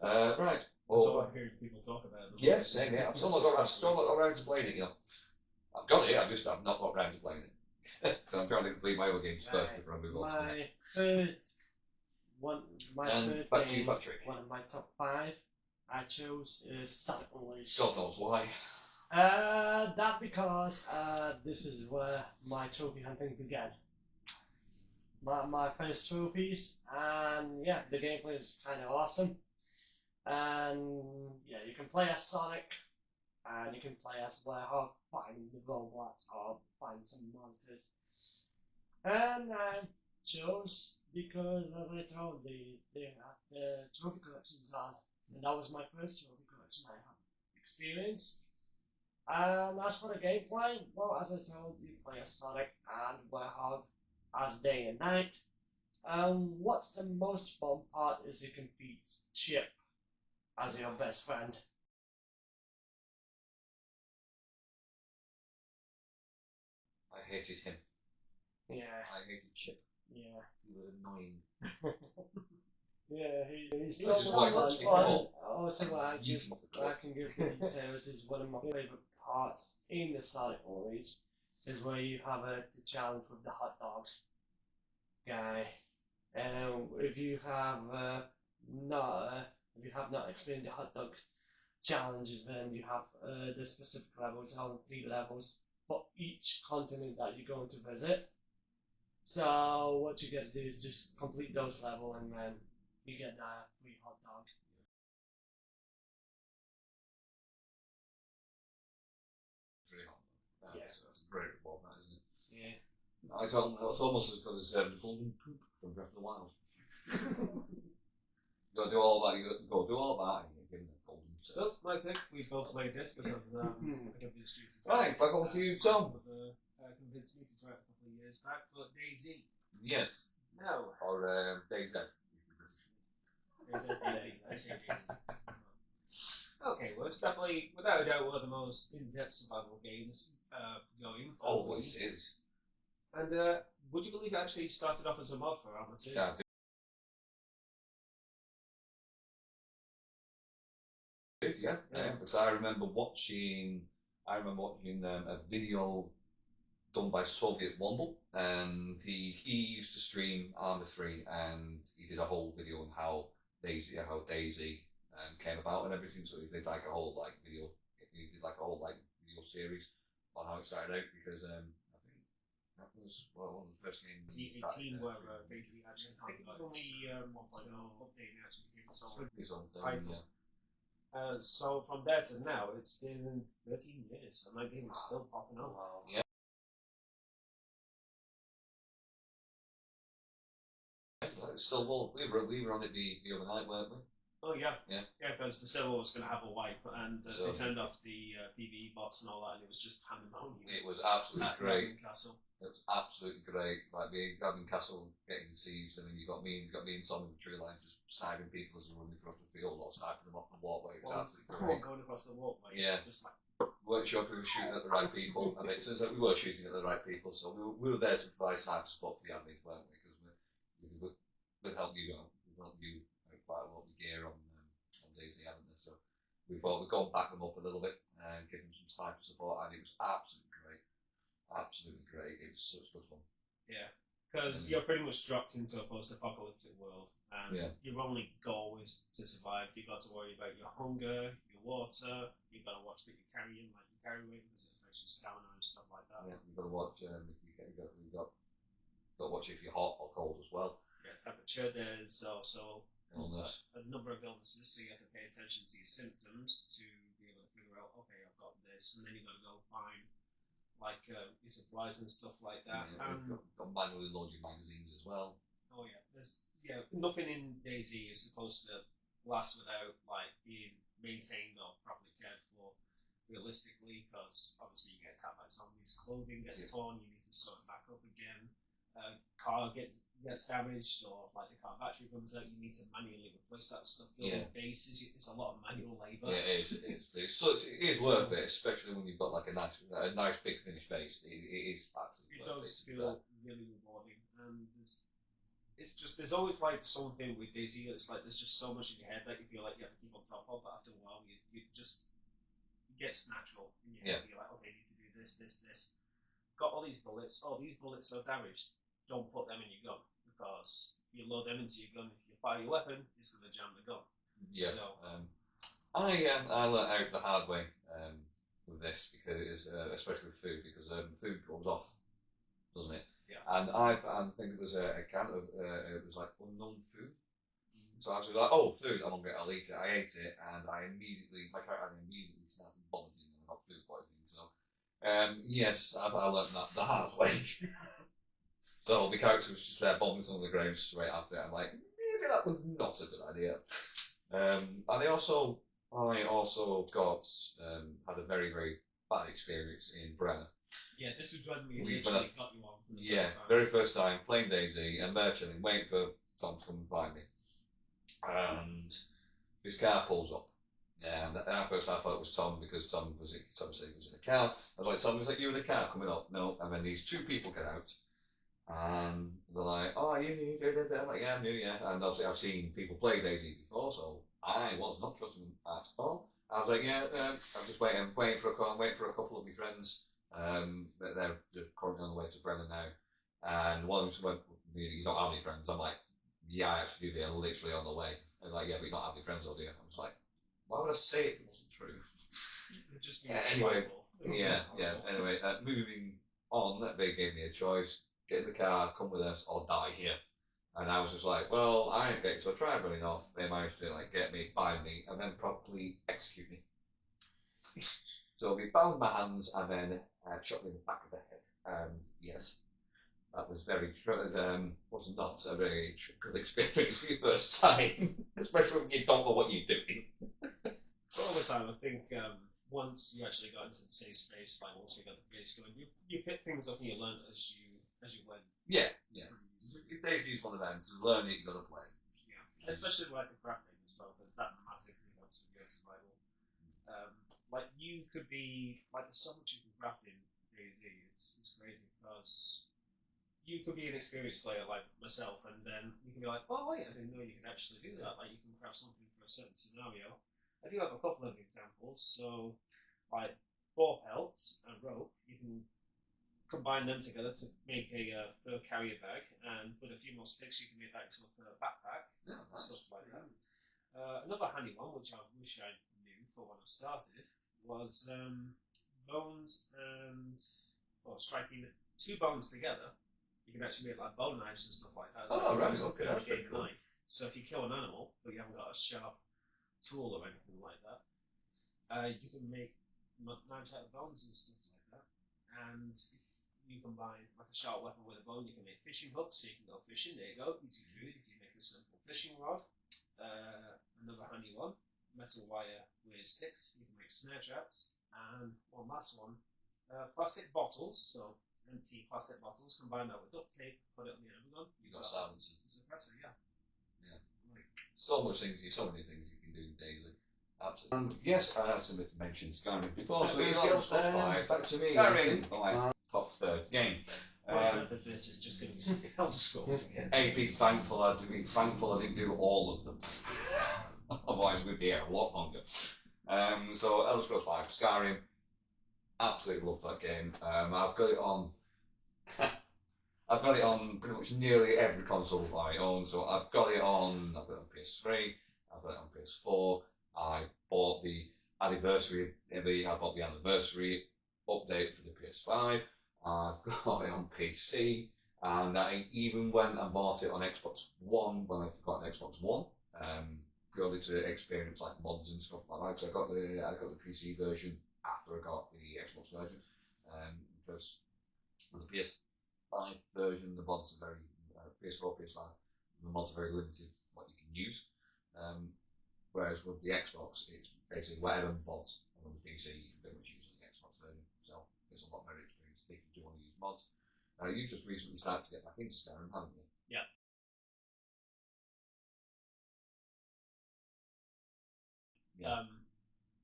[SPEAKER 1] Right.
[SPEAKER 3] That's all I'm hearing people talk about.
[SPEAKER 1] Yeah, same here. I've still not got around to playing it, I've got it, I've not got around to playing it. Because I'm trying to complete my other games first before I move on to the next.
[SPEAKER 2] Third
[SPEAKER 1] back to you,
[SPEAKER 2] game,
[SPEAKER 1] Patryk.
[SPEAKER 2] one of my top 5 I chose is Sonic Unleashed.
[SPEAKER 1] God knows why.
[SPEAKER 2] That because this is where my trophy hunting began. My first trophies, and yeah, the gameplay is kind of awesome. And yeah, you can play as Sonic, and you can play as Werehog, find the robots or find some monsters. And I chose because, as I told you, they had the trophy collections on, and that was my first trophy collection I have experienced. And as for the gameplay, well, as I told you, play as Sonic and Werehog as day and night. What's the most fun part is you can beat Chip as your best friend.
[SPEAKER 1] I hated him.
[SPEAKER 2] Yeah.
[SPEAKER 1] I hated Chip.
[SPEAKER 2] Yeah.
[SPEAKER 1] He was annoying.
[SPEAKER 2] Yeah, he's
[SPEAKER 1] He was just like
[SPEAKER 2] fun.
[SPEAKER 1] to take him up.
[SPEAKER 2] Also, I can give the details is one of my favourite parts in the Sonic Unleashed is where you have the challenge with the hot dogs guy. If you have not explained the hot dog challenges, then you have the specific levels, on 3 levels for each continent that you're going to visit. So what you get to do is just complete those levels, and then you get a free hot dog.
[SPEAKER 1] Free hot dog.
[SPEAKER 2] Yeah.
[SPEAKER 1] That's a great reward, that, isn't it?
[SPEAKER 2] Yeah.
[SPEAKER 1] It's almost as good as the golden poop from Breath of the Wild. You gotta do all that, and you give them the golden
[SPEAKER 3] So,
[SPEAKER 1] stuff.
[SPEAKER 3] my pick, we both played this because I convinced you to
[SPEAKER 1] Right, back over to you, Tom.
[SPEAKER 3] Convinced me to try it a couple of years back, but DayZ.
[SPEAKER 1] Yes.
[SPEAKER 3] No.
[SPEAKER 1] Or DayZ.
[SPEAKER 3] Okay, well, it's definitely, without a doubt, one of the most in-depth survival games going.
[SPEAKER 1] Oh, it is.
[SPEAKER 3] And would you believe it actually started off as a mod for Arma 2?
[SPEAKER 1] Yeah, I did, yeah. Because I remember watching, I remember watching a video done by Soviet Womble, and he used to stream Arma 3, and he did a whole video on how Daisy came about and everything. So he did like a whole video series on how it started out because I think that was one of the first games.
[SPEAKER 3] 2018 where Daisy actually I think it was only 1.0 update and actually became its own title. So from there to now, it's been 13 years, and that game is still popping up.
[SPEAKER 1] Wow. Yeah. It's still well, we were on it the other night, weren't we?
[SPEAKER 3] Oh yeah,
[SPEAKER 1] yeah,
[SPEAKER 3] because the server was going to have a wipe, and they turned off the PvE bots and all that, and it was just pandemonium.
[SPEAKER 1] It was absolutely great.
[SPEAKER 3] Castle.
[SPEAKER 1] It was absolutely great. Like me, Gavin Castle getting sieged, and then you got me and Tom in the tree line just sniping people as they're running across the field or sniping them off the walkway. It was absolutely great.
[SPEAKER 3] Going across the walkway.
[SPEAKER 1] Yeah.
[SPEAKER 3] Just like.
[SPEAKER 1] We weren't sure if we were shooting at the right people, and it turns out we were shooting at the right people, so we were there to provide sniper support for the admins, weren't we? Because we'd help you out. We'd help you out quite a lot of gear on Daisy, haven't we? So we thought we'd go and back them up a little bit and give them some sniper support, and it was absolutely great. Absolutely great. It was such good fun.
[SPEAKER 3] Yeah, because you're pretty much dropped into a post-apocalyptic world, and your only goal is to survive. You've got to worry about your hunger, your water. You've got to watch that you're carrying, like your carry weight, because it affects your stamina and stuff like that.
[SPEAKER 1] Yeah, you've got to watch. You've got to watch if you're hot or cold as well.
[SPEAKER 3] Yeah, temperature. There's also
[SPEAKER 1] illness.
[SPEAKER 3] A number of illnesses, so you have to pay attention to your symptoms to be able to figure out, okay, I've got this, and then you've got to go find like your supplies and stuff like that.
[SPEAKER 1] Yeah, you've got manually load your magazines as well.
[SPEAKER 3] Oh yeah, there's nothing in Daisy is supposed to last without like being maintained or properly cared for realistically, because obviously you get attacked by zombies, clothing gets torn, you need to sew it back up again. Car gets damaged, or like the car battery runs out, you need to manually replace that stuff. Building bases, it's a lot of manual labour.
[SPEAKER 1] Yeah, it is worth it, especially when you've got like a nice big finished base. It is absolutely worth it. It
[SPEAKER 3] does feel really rewarding, and there's always like something with Daisy. It's like there's just so much in your head that you feel like you have to keep on top of, but after a while it gets natural in your head. You're like, okay, I need to do this. Got all these bullets. Oh, these bullets are damaged. Don't put them in your gun, because you load them into your gun. If you fire your weapon, it's going to jam the gun.
[SPEAKER 1] Yeah. So, I learnt out the hard way with this, because especially with food, because food goes off, doesn't it?
[SPEAKER 3] Yeah.
[SPEAKER 1] And I think it was a can of it was like unknown food. So I was like, oh, food, I'm hungry, I'll eat it. I ate it, and I immediately started vomiting and I got food poisoning. So yes, I learnt that the hard way. So the character was just there vomiting on the ground straight after it. I'm like, maybe that was not a good idea. And I also had a very, very bad experience in Brenner.
[SPEAKER 3] Yeah, this is when we literally got you on for the
[SPEAKER 1] first time. Very first time, playing Daisy, and there chilling, waiting for Tom to come and find me. And his car pulls up. And at first I thought it was Tom, because Tom said he was in a car. I was like, Tom, is that you in a car coming up? No. And then these two people get out. And they're like, oh, you knew, I'm like, yeah, I knew, yeah. And obviously I've seen people play Daisy before, so I was not trusting them at all. I was like, yeah, I'm just waiting for a call, waiting for a couple of my friends. They're currently on the way to Brennan now. And one of them went, you don't have any friends? I'm like, yeah, I actually do, they're literally on the way. And like, yeah, but you don't have any friends, do you? I was like, why would I say it if it wasn't true?
[SPEAKER 3] Just
[SPEAKER 1] anyway, anyway, moving on, they gave me a choice. Get in the car, come with us, or die here. And I was just like, well, I ain't getting, so I tried running off. They managed to like get me, bind me, and then properly execute me. So we bound my hands and then shot me in the back of the head. And yes, that was was not a very good experience for your first time, especially when you don't know what you're doing.
[SPEAKER 3] All the time, I think once you actually got into the safe space, like once we got the base going, you pick things up and you learn as you went.
[SPEAKER 1] Yeah. Daisy is one of them. To learn it, you got to play.
[SPEAKER 3] Yeah, especially like the crafting as well, because that massively helps with your survival. Like you could be like, there's so much you can craft in Daisy. It's crazy, because you could be an experienced player like myself, and then you can be like, oh wait, I didn't know you could actually do that. Like you can craft something for a certain scenario. I do have a couple of examples. So, like 4 pelts, a rope. You can combine them together to make a fur carrier bag, and with a few more sticks, you can make that into a fur backpack, stuff like that. Another handy one, which I wish I knew for when I started, was bones and striking 2 bones together. You can actually make like bone knives and stuff like that.
[SPEAKER 1] Oh, right, okay, that's pretty cool.
[SPEAKER 3] Knife. So if you kill an animal, but you haven't got a sharp tool or anything like that, you can make knives out of bones and stuff like that. And if you combine like a sharp weapon with a bone, you can make fishing hooks, so you can go fishing. There you go, easy food if you make a simple fishing rod. Another handy one, metal wire with sticks. You can make snare traps. And one last one, plastic bottles. So empty plastic bottles, combine that with duct tape, put it on the end of a gun.
[SPEAKER 1] You've got silencer.
[SPEAKER 3] Suppressor, yeah.
[SPEAKER 1] Like, so many things you can do daily. Absolutely. Yes, I have something to mention Skyrim before, so it's Elder Scrolls 5. Back to me. Skyrim, my top third game.
[SPEAKER 3] This is just going to be something Elder Scrolls again.
[SPEAKER 1] I'd be thankful I didn't do all of them. Otherwise, we'd be here a lot longer. So Elder Scrolls 5, Skyrim. Absolutely love that game. I've got it on. I've got it on pretty much nearly every console I own. So I've got it on PS3. I've got it on PS4. I bought the anniversary update for the PS5. I've got it on PC, and I even went and bought it on Xbox One when I got an Xbox One, purely to experience like mods and stuff like that. So I got the PC version after I got the Xbox version, because with the PS5 version, the mods are very PS4, PS5, the mods are very limited what you can use. Whereas with the Xbox, it's basically whatever mods on the PC you can pretty much use on the Xbox version. So it's a lot better experience if you do want to use mods. You just recently started to get back into Skyrim, haven't you?
[SPEAKER 3] Yeah.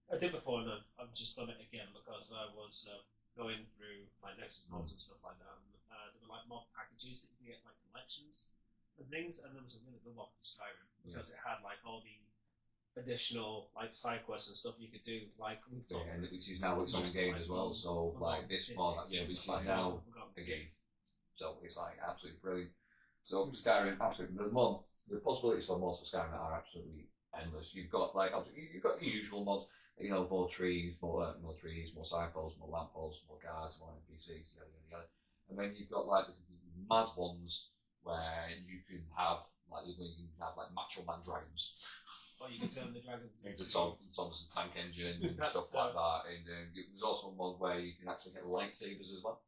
[SPEAKER 3] I did before, and I've just done it again because I was going through like Nexus mods and stuff like that. And, there were like mod packages that you can get like collections and things, and there was a really good one for Skyrim because it had like all the additional like side quests and stuff you could do, like
[SPEAKER 1] and which is now its own game as well. So like this mod, which is now a game. So it's like absolutely brilliant. So Skyrim, absolutely the possibilities for mods for Skyrim are absolutely endless. You've got your usual mods, more trees, more side posts, more lamp posts, more guards, more NPCs, yada yada yada. And then you've got like the mad ones where you can have like macho man dragons.
[SPEAKER 3] Or you can turn the dragons
[SPEAKER 1] into Thomas the Tank Engine and stuff like that. And there's also a mod where you can actually get lightsabers as well.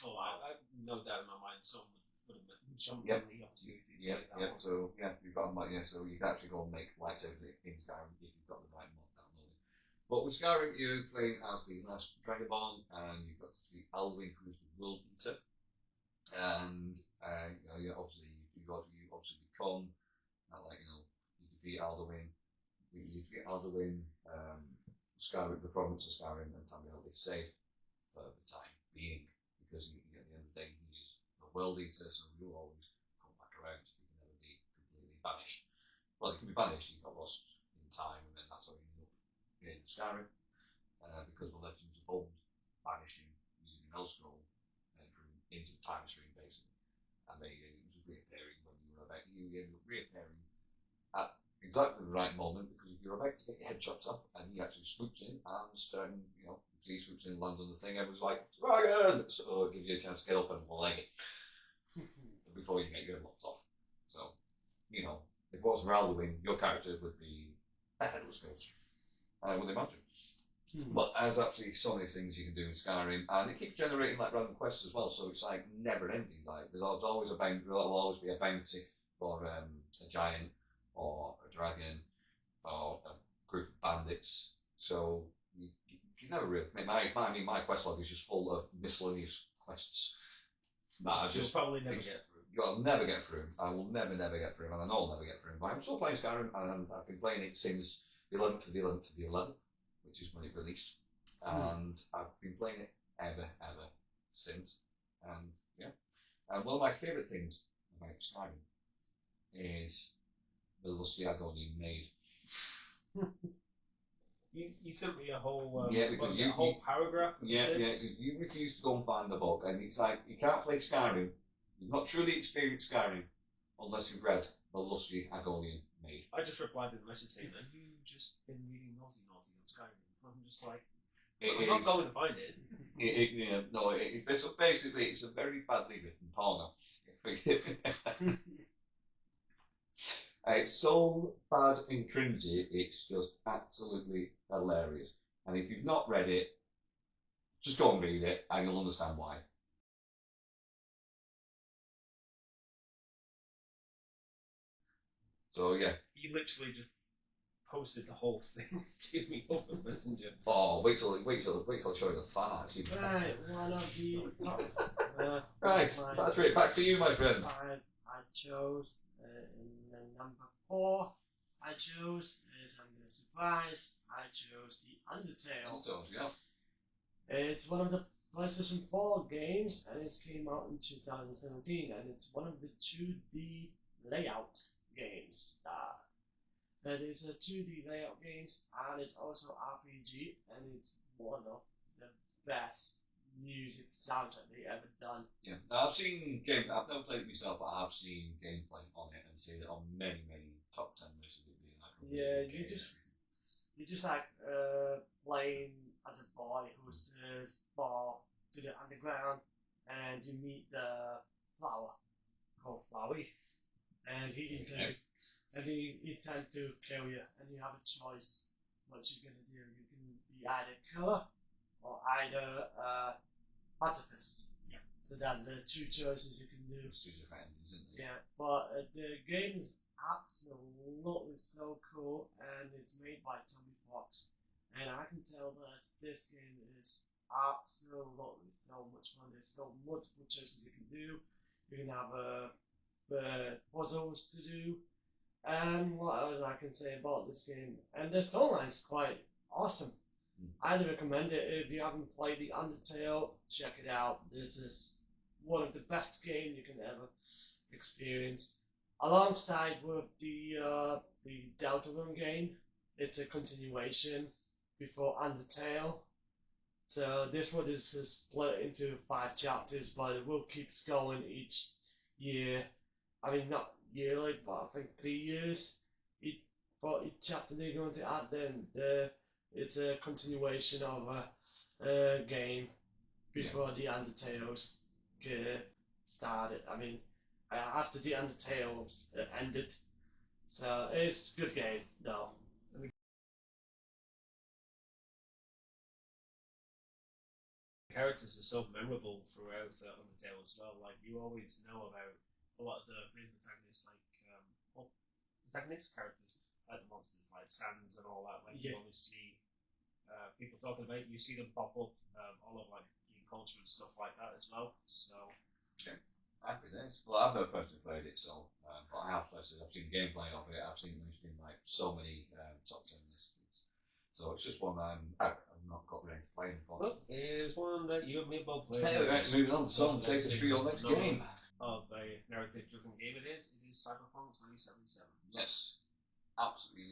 [SPEAKER 3] Oh, I no doubt in my mind someone would have jumped on the opportunity to get that one.
[SPEAKER 1] So you've got so you can actually go and make lightsabers in Skyrim if you've got the right mod downloaded. But with Skyrim, you're playing as the last Dragonborn, and you've got to defeat Alwyn, who's the World Eater. And you obviously become you defeat Alduin. Skyrim, the province of Skyrim, and Tamriel is safe for the time being, because at the end of the day he is a world eater, so you'll always come back around. You can never be completely banished. Well, you can be banished, you got lost in time, and then that's how you end up in Skyrim, because the Legends of Old banished him using an Elf Scroll into the time stream, basically. And they was reappearing when you were about you ended up reappearing at exactly the right moment, because if you're about to get your head chopped off, and he actually swoops in and he swoops in, lands on the thing, and was like, Dragon! So it gives you a chance to get up and leg it before you get your head lopped off. So, if it wasn't for Alduin, your character would be a headless ghost, I would imagine. But there's actually so many things you can do in Skyrim, and it keeps generating like random quests as well, so it's like never ending. Like there'll always be a bounty for a giant or a dragon or a group of bandits. So you never really. My quest log is just full of miscellaneous quests that I just
[SPEAKER 3] probably never get through.
[SPEAKER 1] I'll never get through. I will never get through, and I know I'll never get through. But I'm still playing Skyrim, and I've been playing it since the 11th of the 11th of the 11th, which is when it released, and I've been playing it ever since. And and one of my favourite things about Skyrim is the Lusty Agony maid.
[SPEAKER 3] you sent me a whole
[SPEAKER 1] because
[SPEAKER 3] a whole paragraph.
[SPEAKER 1] Because you refuse to go and find the book, and it's like you can't play Skyrim. You've not truly experienced Skyrim unless you've read the lusty Agonian Maid.
[SPEAKER 3] I just replied to the message saying, "Have you just been reading Naughty on Skyrim?" I'm just like, I'm not going to find it.
[SPEAKER 1] Basically, it's a very badly written porno. It's so bad and cringy, it's just absolutely hilarious. And if you've not read it, just go and read it, and you'll understand why. So yeah.
[SPEAKER 3] You literally just posted the whole thing to me over Messenger.
[SPEAKER 1] Oh, wait till I show you the fan art.
[SPEAKER 2] Right, one of the top.
[SPEAKER 1] Right, Patryk, back to you, my friend.
[SPEAKER 2] I chose in number 4. I chose, as I'm gonna surprise, I chose the Undertale.
[SPEAKER 1] Yeah.
[SPEAKER 2] It's one of the PlayStation 4 games, and it came out in 2017, and it's one of the 2D layout games. That is a 2D layout games, and it's also RPG, and it's one of the best music soundtrack they ever done.
[SPEAKER 1] Yeah, now, I've never played it myself, but I've seen gameplay on it and seen it on many top 10 lists of it being like a
[SPEAKER 2] Yeah,
[SPEAKER 1] game.
[SPEAKER 2] you just like playing as a boy who says fall to the underground, and you meet the flower called Flowey, and he intends to kill you, and you have a choice what you're gonna do. You can be either killer or either pacifist.
[SPEAKER 3] Yeah.
[SPEAKER 2] So that's the 2 choices you can do.
[SPEAKER 1] It's 2 different endings, isn't it?
[SPEAKER 2] Yeah, but the game is absolutely so cool, and it's made by Tommy Fox, and I can tell that this game is absolutely so much fun. There's so multiple choices you can do. You can have puzzles to do, and what else I can say about this game? And the storyline's quite awesome. I'd recommend it if you haven't played the Undertale. Check it out. This is one of the best games you can ever experience. Alongside with the Deltarune game, it's a continuation before Undertale. So this one is split into 5 chapters, but it will keep going each year. I mean, not yearly, but I think 3 years. For each chapter they're going to add, then it's a continuation of a game before the Undertales started. I mean, after the Undertales ended. So it's a good game, though.
[SPEAKER 3] Characters are so memorable throughout Undertale as well. Like, you always know about a lot of the main protagonists, like protagonist characters, like the monsters, like Sans and all that. Like, you always see people talking about it. You see them pop up all over like game culture and stuff like that as well. So
[SPEAKER 1] yeah, happy days. Well, I've never personally played it, so but I have played it. I've seen gameplay of it. I've seen it in like so many top 10 lists. So it's just one I've not got ready to play.
[SPEAKER 3] Well, here's one that you and me both played.
[SPEAKER 1] Anyway, right, moving on. So take us through your next game.
[SPEAKER 3] Of a narrative-driven game it is Cyberpunk 2077.
[SPEAKER 1] Yes. Absolutely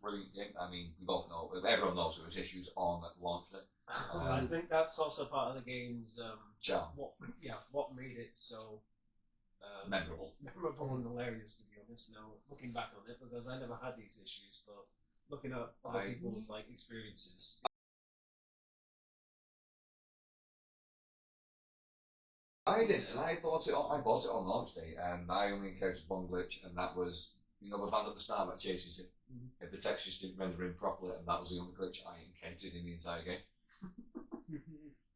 [SPEAKER 1] brilliant game. I mean, we both know, everyone knows there was issues on launch day.
[SPEAKER 3] I think that's also part of the game's
[SPEAKER 1] charm.
[SPEAKER 3] What made it so
[SPEAKER 1] memorable
[SPEAKER 3] and hilarious, to be honest. Now, looking back on it, because I never had these issues, but looking at other people's like experiences.
[SPEAKER 1] I didn't, and I bought it on launch day, and I only encountered one glitch, and that was, you know, the band at the start that chases you. If the textures didn't render in properly, and that was the only glitch I encountered in the entire game.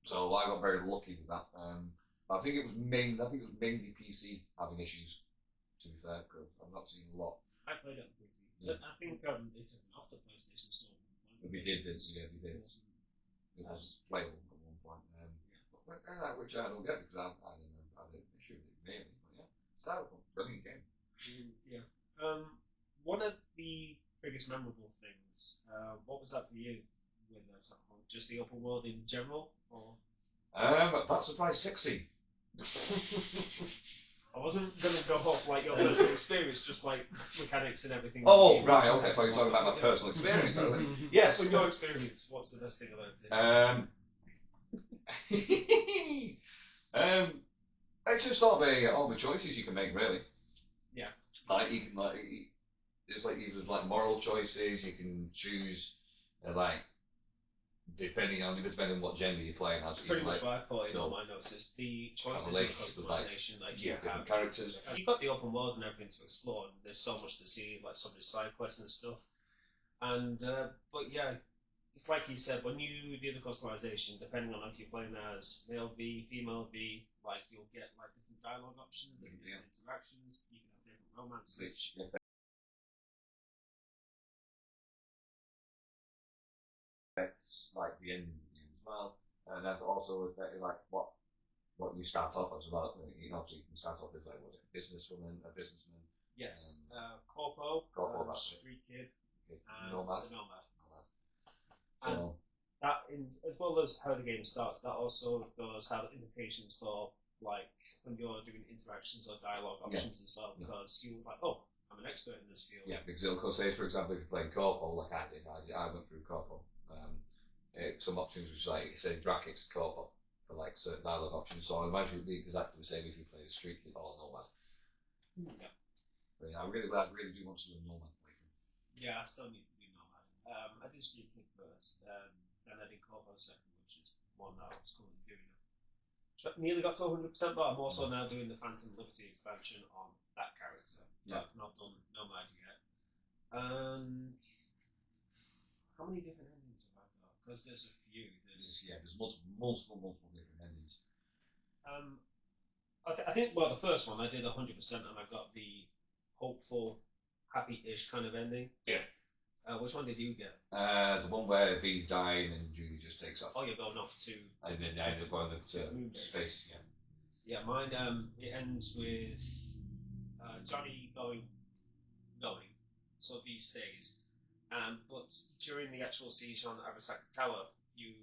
[SPEAKER 1] So I got very lucky with that. I think it was mainly PC having issues. To be fair, because I've not seen a lot.
[SPEAKER 3] I played it on PC. Yeah. I think it took an off the PlayStation Store.
[SPEAKER 1] We did. It was playable at one point. Which I don't get because I didn't issue with it mainly. But yeah, Cyberpunk, brilliant game.
[SPEAKER 3] Yeah. One of the biggest memorable things. What was that for you with Cyberpunk? Just the open world in general, or?
[SPEAKER 1] That's surprise 16.
[SPEAKER 3] I wasn't going to go off like your personal experience, just like mechanics and everything.
[SPEAKER 1] Oh, right, okay. I thought you were talking about my personal experience. I was like, yes.
[SPEAKER 3] From your experience, what's the best thing about it?
[SPEAKER 1] It's just all the choices you can make, really.
[SPEAKER 3] Yeah.
[SPEAKER 1] Like you can it's like even like moral choices. You can choose like depending on what gender you're playing as.
[SPEAKER 3] Pretty much
[SPEAKER 1] like,
[SPEAKER 3] what I put in all my notes is the choices and customization. Like you
[SPEAKER 1] different
[SPEAKER 3] have
[SPEAKER 1] characters.
[SPEAKER 3] You've got the open world and everything to explore, and there's so much to see, like some of the side quests and stuff. And but yeah, it's like he said, when you do the customization, depending on if you're playing as male V, female V, like you'll get like different dialogue options, different interactions. You can have different romances.
[SPEAKER 1] Which affects like the ending of the game as well, and that also affects like what you start off as well. You know, so you can start off as like what is it, a businessman.
[SPEAKER 3] Yes, corpo, street kid, and
[SPEAKER 1] nomad.
[SPEAKER 3] And that, as well as how the game starts, that also does have implications for like when you're doing interactions or dialogue options as well, because you're like, oh, I'm an expert in this field.
[SPEAKER 1] Yeah, because it'll say, for example, if you're playing corpo, like I did, I went through corpo. Some options which like say brackets corpo for like certain dialogue options. So I imagine it would be exactly the same if you played a street kid or nomad.
[SPEAKER 3] Yeah.
[SPEAKER 1] But yeah, I really do want to do a nomad playthrough.
[SPEAKER 3] Yeah, I still need to do nomad. I did street kid first, then I did corpo second, which is one that I was currently doing. Nearly got to 100%, but I'm also now doing the Phantom Liberty expansion on that character.
[SPEAKER 1] Yeah.
[SPEAKER 3] I've not done nomad yet. And how many different endings have I got? Because there's a few.
[SPEAKER 1] There's multiple different endings.
[SPEAKER 3] I think, well, the first one I did 100% and I got the hopeful, happy-ish kind of ending.
[SPEAKER 1] Yeah.
[SPEAKER 3] Which one did you get?
[SPEAKER 1] The one where V's dying and Judy just takes off.
[SPEAKER 3] Oh, you're going off to...
[SPEAKER 1] And then end up going to space, yeah.
[SPEAKER 3] Yeah, mine, it ends with Johnny going, so V stays. But during the actual siege on Arasaka Tower, you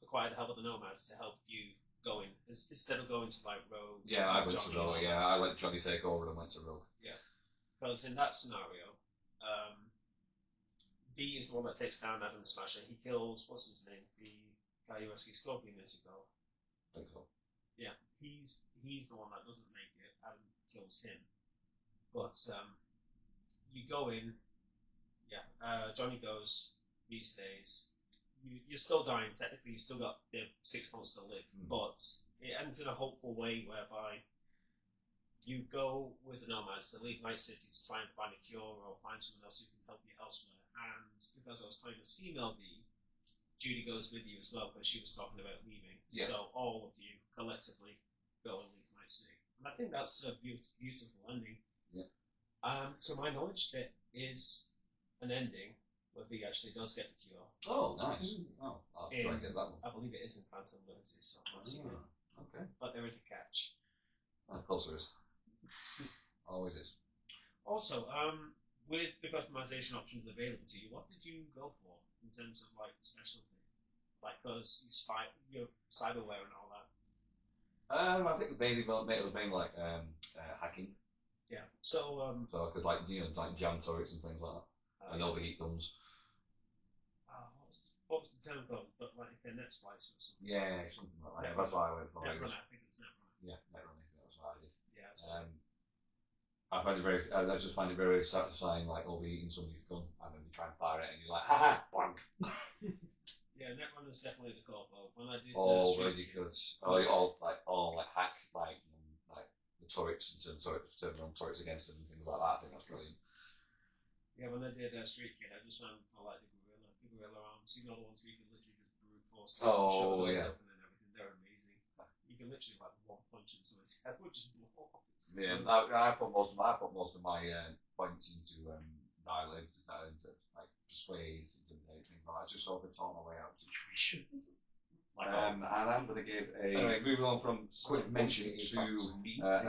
[SPEAKER 3] acquire the help of the Nomads to help you go in, instead of going to like Rogue.
[SPEAKER 1] Yeah, I went to Rogue, I let Johnny take over and went to Rogue.
[SPEAKER 3] Yeah, because in that scenario, V is the one that takes down Adam Smasher. He kills, what's his name? The guy who rescues Scorpion, is he called?
[SPEAKER 1] I think so.
[SPEAKER 3] Yeah, he's the one that doesn't make it. Adam kills him. But you go in, Johnny goes, V stays. You're still dying, technically, you've still got 6 months to live, but it ends in a hopeful way whereby you go with the Nomads to leave Night City to try and find a cure or find someone else who can help you elsewhere. And because I was playing as female V, Judy goes with you as well because she was talking about leaving. Yeah. So all of you collectively go and leave Night City. And I think that's a beautiful ending.
[SPEAKER 1] Yeah.
[SPEAKER 3] So my knowledge bit is an ending where V actually does get the cure.
[SPEAKER 1] Oh, nice. Oh, I'll try and get that one.
[SPEAKER 3] I believe it is in Phantom Liberty, so
[SPEAKER 1] okay.
[SPEAKER 3] But there is a catch.
[SPEAKER 1] Of course there is. Always is.
[SPEAKER 3] Also, with the customization options available to you, what did you go for in terms of like specialty? Like, because you're cyberware and all that.
[SPEAKER 1] I think it was mainly like hacking.
[SPEAKER 3] Yeah. So
[SPEAKER 1] I could like jam turrets and things like that, and overheat guns.
[SPEAKER 3] What was the term called? But like a net splice or something.
[SPEAKER 1] Yeah, something like that. That's why I went for it.
[SPEAKER 3] Netrunner, I think it's Netrunner.
[SPEAKER 1] Yeah, Netrunner. That's what I did.
[SPEAKER 3] Yeah.
[SPEAKER 1] I just find it very satisfying, like overheating somebody's gun, and then you try and fire it, and you're like, ha, blank.
[SPEAKER 3] Yeah, Netrunner's definitely the corpo. When I did
[SPEAKER 1] really good. Like hack like the turrets and turn around turrets against them and things like that. I think that's brilliant.
[SPEAKER 3] Yeah, when I did Street Kid, I just went for like the gorilla arms. You know the ones where you can literally just brute force them, shove it up and then everything. They're amazing. You can literally like one punch in someone's head, would just blow off.
[SPEAKER 1] Yeah, I put most of my points into dialogue, into like persuade, intimidate, things like that. Just so I could talk my way out of situations. And I'm going to give moving on from quick mention to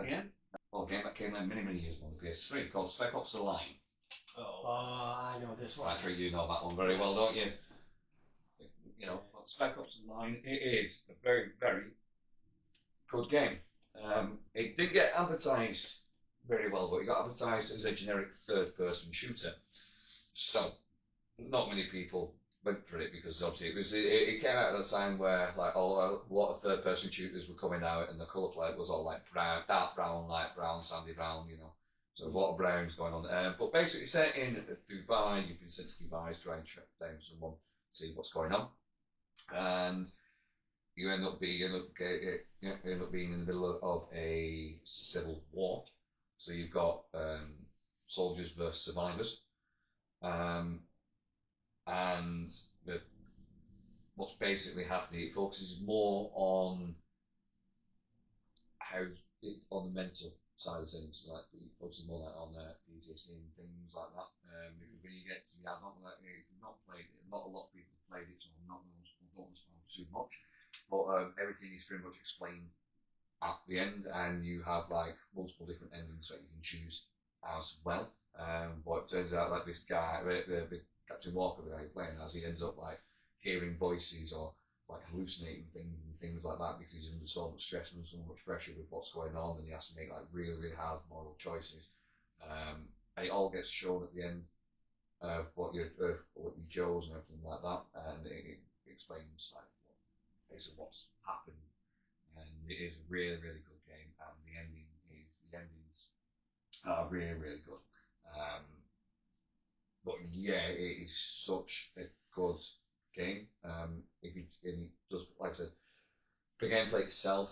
[SPEAKER 1] again. Well, a game that came out many years ago on the PS3 called Spec Ops: The Line.
[SPEAKER 2] Oh, I know this one.
[SPEAKER 1] Patryk, you know that one very well, don't you? You know, Spec Ops: The Line. It is a very, very good game. It did get advertised very well, but it got advertised as a generic third-person shooter. So, not many people went for it because obviously it came out at a time where like a lot of third-person shooters were coming out, and the colour palette was all like brown, dark brown, light brown, sandy brown, you know. So there's a lot of browns going on. But basically, set in Dubai, you've been sent to Dubai to try and track down someone, see what's going on, and you end up being in the middle of a civil war. So you've got soldiers versus survivors, um, and what's basically happening. It focuses more on on the mental side of things, like it focuses more like on PTSD and things like that. Because when you get to the adult, if you've not played it, not a lot of people have played it, so I'm not going to spoil too much. But everything is pretty much explained at the end, and you have like multiple different endings that you can choose as well. But it turns out like this guy, the Captain Walker that you're playing as, he ends up like hearing voices or like hallucinating things and things like that because he's under so much stress and so much pressure with what's going on, and he has to make like really, really hard moral choices. And it all gets shown at the end of what you chose and everything like that, and it explains like basically what's happened. And it is a really, really good game, and the endings are really, really good. But yeah, it is such a good game. If you and it does, like I said, the gameplay itself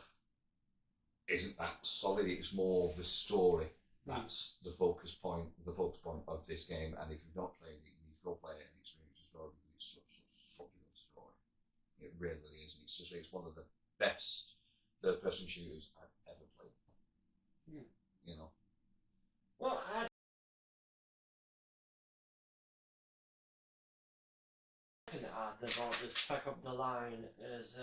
[SPEAKER 1] isn't that solid. It's more the story that's the focus point. The focus point of this game. And if you've not played it, you need to go play it and experience the story because it's such a good story. It really is. It's one of the best third-person shooters I've ever played. You know.
[SPEAKER 2] Well, I can add about the spec of the line is,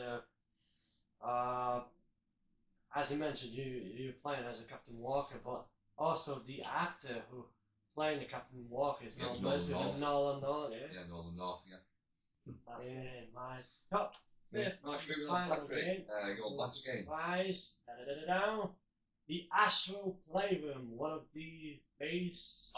[SPEAKER 2] as you mentioned, you're playing as a Captain Walker, but also the actor who playing the Captain Walker is no mercy than Nolan North, yeah?
[SPEAKER 1] Yeah, Nolan North, yeah.
[SPEAKER 2] That's my top fifth.
[SPEAKER 1] Right, moving on, Patryk. Your last game.
[SPEAKER 2] Surprise. Da-da-da-da-da. The Astral Playroom, one of the base.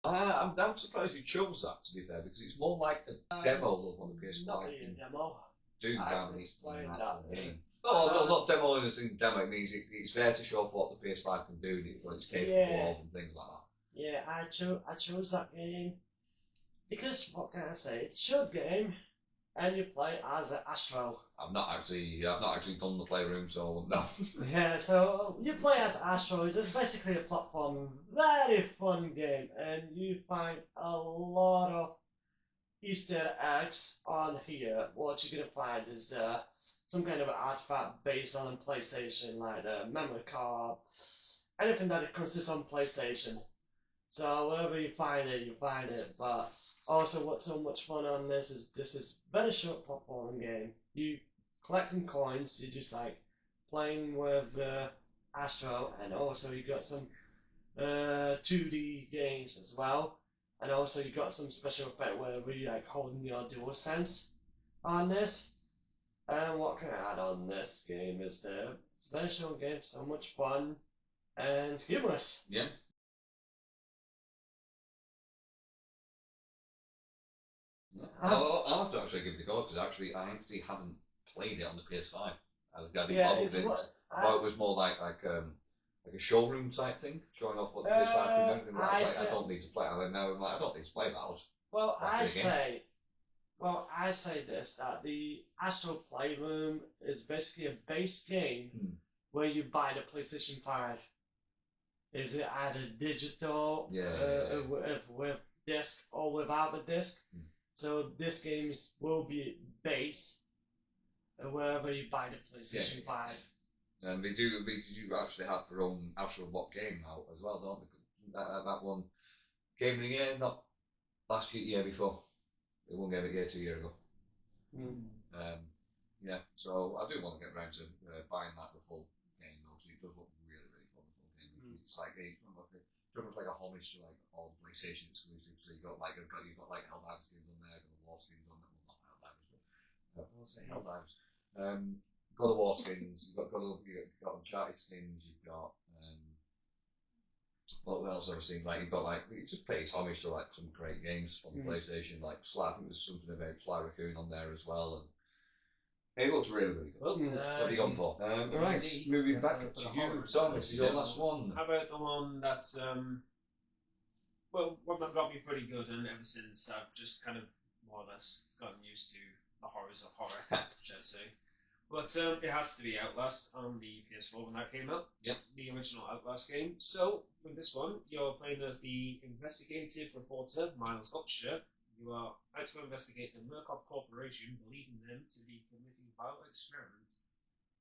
[SPEAKER 1] I'm surprised you chose that, to be fair, because it's more like a demo of what the PS5
[SPEAKER 2] Not really a demo.
[SPEAKER 1] do
[SPEAKER 2] I
[SPEAKER 1] rather
[SPEAKER 2] can
[SPEAKER 1] than
[SPEAKER 2] explain
[SPEAKER 1] an
[SPEAKER 2] that.
[SPEAKER 1] actual game. No, not demo in a demo. It means it's there to show off what the PS5 can do, what it's capable of, and things like that.
[SPEAKER 2] Yeah, I chose that game because what can I say? It's a short game, and you play as an Astral.
[SPEAKER 1] I've not actually done the playroom, so no.
[SPEAKER 2] Yeah, so you play as Astral. It's basically a platform, very fun game, and you find a lot of Easter eggs on here. What you're gonna find is some kind of artifact based on a PlayStation, like a memory card, anything that consists on PlayStation. So wherever you find it, you find it. But also, what's so much fun on this is very short platforming game. You collecting coins. You just like playing with Astro, and also you got some 2D games as well. And also you got some special effect where you like holding your DualSense on this. And what can I add on this game is it's a very short game, so much fun and humorous.
[SPEAKER 1] Yeah. I'll have to actually give it a go because I actually haven't played it on the PS5. I didn't bother with it. I thought it was more like a showroom type thing, showing off what the PS5 can do. And everything. I don't need to play. I don't need to play that.
[SPEAKER 2] I say this that the Astral Playroom is basically a base game where you buy the PlayStation 5. Is it either digital with disc or without a disc? So this game will be base wherever you buy the PlayStation 5.
[SPEAKER 1] And they do actually have their own Astral Bot game now as well, don't they? That one game of the year, not last year before. They won game of the year 2 years ago. Yeah, so I do want to get around to buying that the full game though, because it does look really, really fun. The full game. It's like pretty much like a homage to like all the PlayStation exclusives. So you've got like Helldivers games on there, got the War skins on there, well not Helldivers, but God of War skins. You've got Uncharted skins. You've got what else have I seen? Like you've got like it just pays homage to like some great games on the PlayStation. Like Sly, I think there's something about Sly Raccoon on there as well, and it looks really really good.
[SPEAKER 2] Well,
[SPEAKER 1] What have you gone for? Right,
[SPEAKER 3] me,
[SPEAKER 1] moving
[SPEAKER 3] that's
[SPEAKER 1] back
[SPEAKER 3] a-
[SPEAKER 1] to
[SPEAKER 3] for the
[SPEAKER 1] you,
[SPEAKER 3] horror
[SPEAKER 1] Thomas.
[SPEAKER 3] as
[SPEAKER 1] Your
[SPEAKER 3] well.
[SPEAKER 1] last one.
[SPEAKER 3] How about the one that's well, one that got me pretty good, and ever since I've just kind of more or less gotten used to the horrors of horror, should I say. But it has to be Outlast on the PS4 when that came out.
[SPEAKER 1] Yep.
[SPEAKER 3] The original Outlast game. So, with this one, you're playing as the investigative reporter, Miles Gotcha. You are out to investigate the Murkoff Corporation, believing them to be committing vile experiments.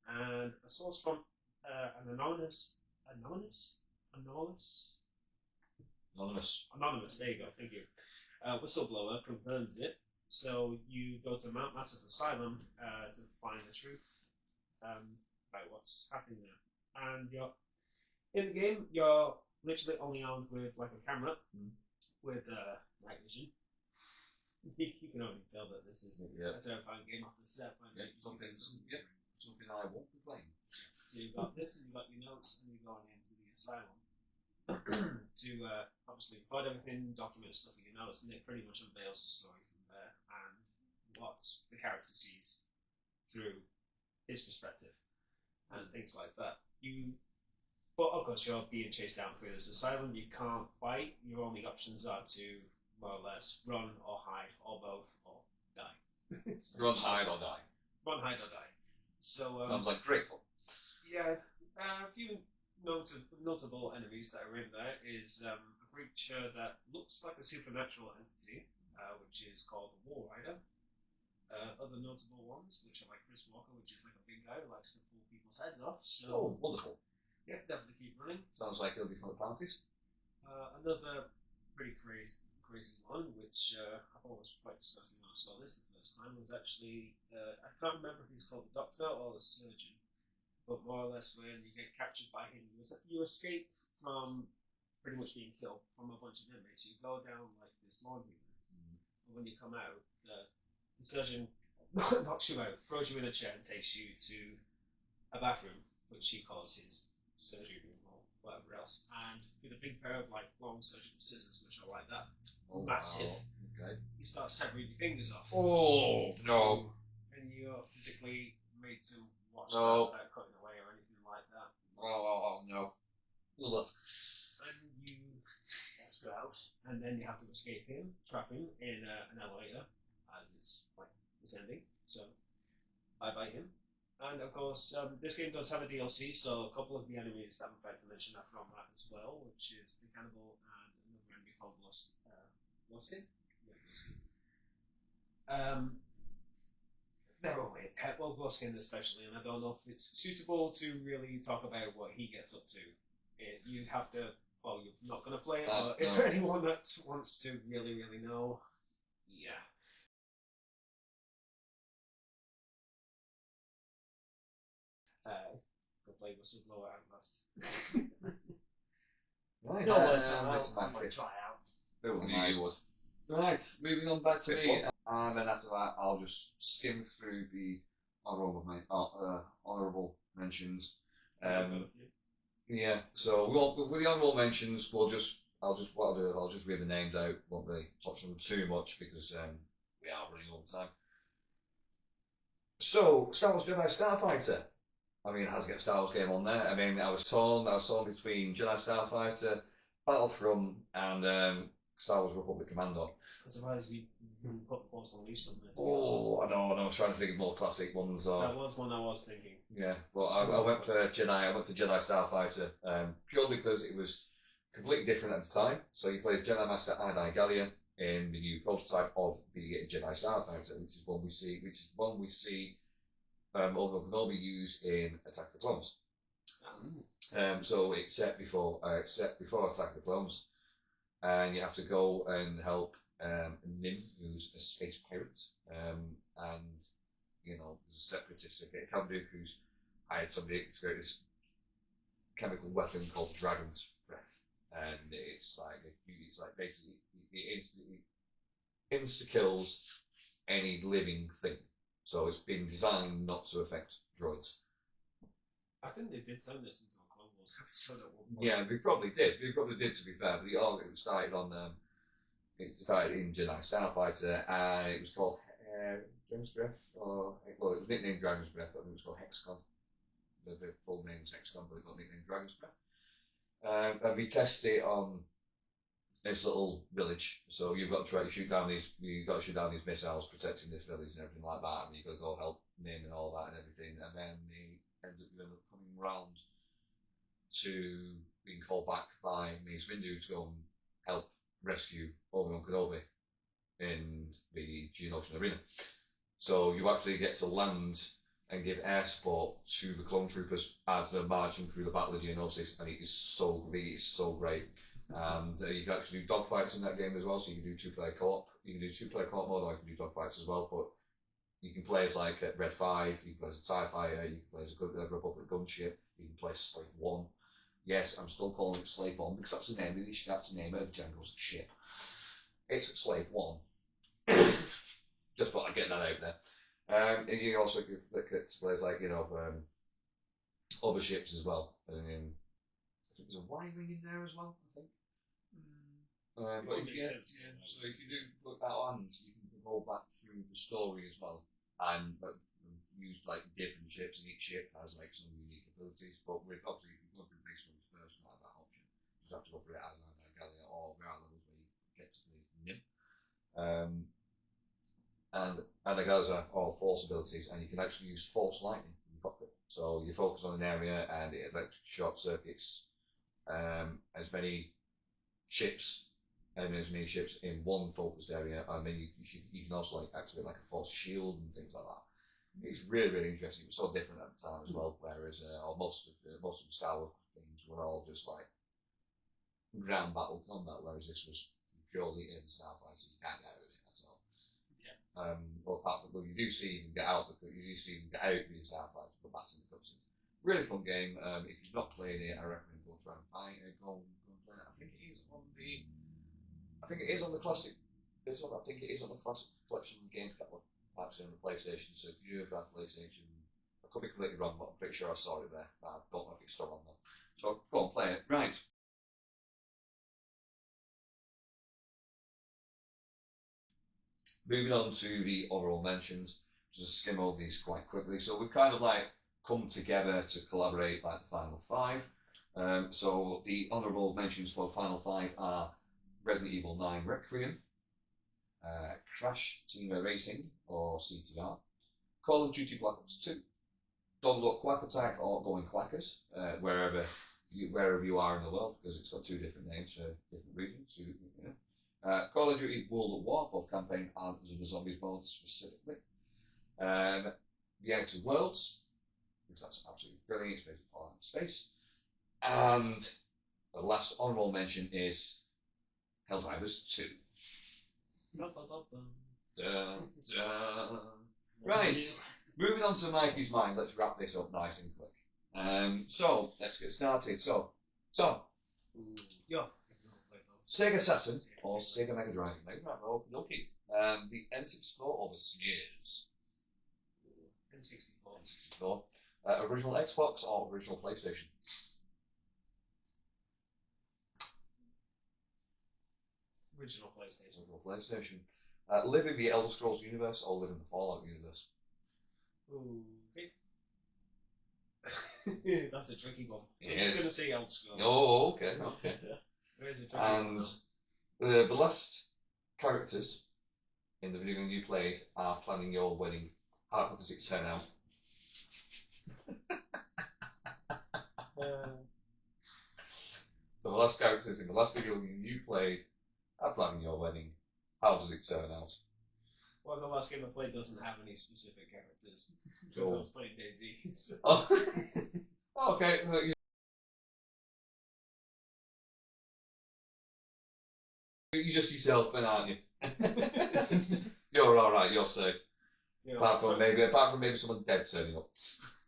[SPEAKER 3] And a source from an anonymous, there you go, thank you. Whistleblower confirms it. So you go to Mount Massive Asylum to find the truth about what's happening there. And you're in the game. You're literally only armed with like a camera with night vision. You can already tell that this is a terrifying game off the set.
[SPEAKER 1] Something I won't be playing.
[SPEAKER 3] So you've got this, and you've got your notes, and you're going into the asylum to obviously record everything, document stuff that you notice, and it pretty much unveils the story from there and what the character sees through his perspective and things like that. But of course, you're being chased down through this asylum. You can't fight. Your only options are to more or less run or hide or both or die.
[SPEAKER 1] Run, hide, or die.
[SPEAKER 3] Run, hide, or die. So
[SPEAKER 1] Sounds like great fun.
[SPEAKER 3] yeah, a few notable enemies that are in there is a creature that looks like a supernatural entity, which is called the War Rider. Other notable ones, which are like Chris Walker, which is like a big guy who likes to pull people's heads off. So,
[SPEAKER 1] Oh, wonderful.
[SPEAKER 3] Yeah, definitely keep running.
[SPEAKER 1] Sounds like it'll be fun at parties.
[SPEAKER 3] Another pretty crazy one, which I thought was quite disgusting when I saw this the first time, was actually, I can't remember if he's called the Doctor or the Surgeon, but more or less when you get captured by him, you escape from pretty much being killed from a bunch of inmates. You go down like this laundry room, and when you come out, the surgeon knocks you out, throws you in a chair, and takes you to a bathroom, which he calls his surgery room or whatever else, and with a big pair of like long surgical scissors, which are like that, massive.
[SPEAKER 1] Wow. Okay.
[SPEAKER 3] He starts severing your fingers off.
[SPEAKER 1] Oh no!
[SPEAKER 3] And you're physically made to watch
[SPEAKER 1] No.
[SPEAKER 3] that without cutting away or anything like that.
[SPEAKER 1] Oh no! Ugh.
[SPEAKER 3] And you escort out, and then you have to escape him, trap him in an elevator, as it's like it's ending. So bye bye him. And of course, this game does have a DLC, so a couple of the enemies that I'm about to mention are from that as well, which is the Cannibal and another enemy called Lost Skin. Yeah, Lost Skin. They're all weird. Well, Lost Skin especially, and I don't know if it's suitable to really talk about what he gets up to. You'd have to. Well, you're not going to play it, but if anyone that wants to really, really know, yeah. Go play Whistleblower Outlast.
[SPEAKER 1] Right.
[SPEAKER 2] No one
[SPEAKER 1] I
[SPEAKER 2] might try out.
[SPEAKER 1] Who knew you would? Right, moving on back to me, and then after that, I'll just skim through the honourable mentions. Yeah, so with the honourable mentions, I'll just read the names out. Won't really touch on them too much because we are running all the time. So, Star Wars Jedi Starfighter. I mean, it has got a Star Wars game on there. I mean, I was torn between Jedi Starfighter, Battlefront, and Star Wars Republic Commando.
[SPEAKER 3] I'm surprised you didn't put Force Unleashed on there.
[SPEAKER 1] Oh, I know. I was trying to think of more classic ones.
[SPEAKER 3] That was one I was thinking.
[SPEAKER 1] Yeah, well, I went for Jedi. I went for Jedi Starfighter purely because it was completely different at the time. So you play as Jedi Master Adi Gallion in the new prototype of the Jedi Starfighter, which is one we see over and over used in Attack of the Clones. So it's set before Attack of the Clones, and you have to go and help Nim, who's a space pirate, and there's a separatist, Kamduk, who's hired somebody to create this chemical weapon called Dragon's Breath, and it's like basically it insta kills any living thing. So it's been designed not to affect droids.
[SPEAKER 3] I think they did turn this into a Clone Wars episode at one point.
[SPEAKER 1] Yeah, we probably did. We probably did, to be fair. But it started on. It started in Jedi Starfighter, and it was called Dragon's Breath, or well, it was nicknamed Dragon's Breath, but I think it was called Hexcon. The full name was Hexcon, but it got nicknamed Dragon's Breath. And we tested it on this little village. So you've got to try to shoot down these. You've got to shoot down these missiles, protecting this village and everything like that. And you've got to go help Nim and all that and everything. And then you end up coming round to being called back by Mace Windu to go and help rescue Obi-Wan Kenobi in the Geonosian arena. So you actually get to land and give air support to the clone troopers as they're marching through the Battle of Geonosis, and it is so great. And you can actually do dogfights in that game as well, so you can do two-player co-op. You can do two-player co-op mode, or you can do dogfights as well, but you can play as like Red 5, you can play as a TIE Fighter, you can play as a Republic gunship, you can play as Slave 1. Yes, I'm still calling it Slave 1 because that's the name of that's the name of Django's ship. It's Slave 1. Just thought I'd get that out there. And you also get players like, other ships as well. I think there's a Y-Wing in there as well, I think. But so if you do look at land, you can go back through the story as well, and use like different ships, and each ship has like some unique abilities. But with obviously, if you're going through base stories first, you don't have that option. You just have to go through it as either Galia or there are levels where you get to play Nim. And the guys are all force abilities, and you can actually use force lightning in the cockpit. So you focus on an area, and it electric short circuits as many ships in one focused area, and then you can also like activate like a force shield and things like that. It's really interesting. It was so different at the time as well. Whereas most of the Star Wars games were all just like ground battle combat, whereas this was purely in Starfighter. You can't get out of it at all. Yeah. Well, apart from you do see them get out of the Starfighter, but back in the cutscenes. Really fun game. If you've not played it, I recommend go try and find it. Go and play it. I think it is on the classic. I think it is on the classic collection games catalog, actually on the PlayStation. So if you do have PlayStation, I could be completely wrong, but I'm pretty sure I saw it there. I don't know if it's still on there. So go and play it. Right. Moving on to the honourable mentions, just skim over these quite quickly. So we've kind of like come together to collaborate like the final 5. So the honourable mentions for the final 5 are Resident Evil 9 Requiem, Crash Team Racing or CTR, Call of Duty Black Ops 2, Don't Look Quack Attack or Going Quackers, wherever you are in the world, because it's got 2 different names for different regions. Call of Duty World at War, both campaign and the Zombies mode specifically. The Outer Worlds, because that's absolutely brilliant, it's basically Fallout in space. And the last honourable mention is Helldivers 2. Dun, dun. Right, moving on to Mikey's mind, let's wrap this up nice and quick. So, let's get started. So, Sega Saturn or Sega Mega Drive? Mega Drive, okay. The N64 or the SNES?
[SPEAKER 3] N64.
[SPEAKER 1] Original Xbox or original PlayStation?
[SPEAKER 3] Original PlayStation.
[SPEAKER 1] Original PlayStation. Live in the Elder Scrolls universe or live in the Fallout universe?
[SPEAKER 3] Okay. That's a tricky one. I'm just going to say Elder Scrolls.
[SPEAKER 1] Oh, okay.
[SPEAKER 3] There's a tricky
[SPEAKER 1] And
[SPEAKER 3] one.
[SPEAKER 1] the last characters in the video game you played are planning your wedding. How does it turn out? The last characters in the last video game you played are planning your wedding. How does it turn out?
[SPEAKER 3] Well, the last game I played doesn't have any specific characters. Because I was playing DayZ. So.
[SPEAKER 1] Oh. Okay. You're just yourself, then, aren't you? You're alright, you're safe. Apart from maybe someone dead turning up.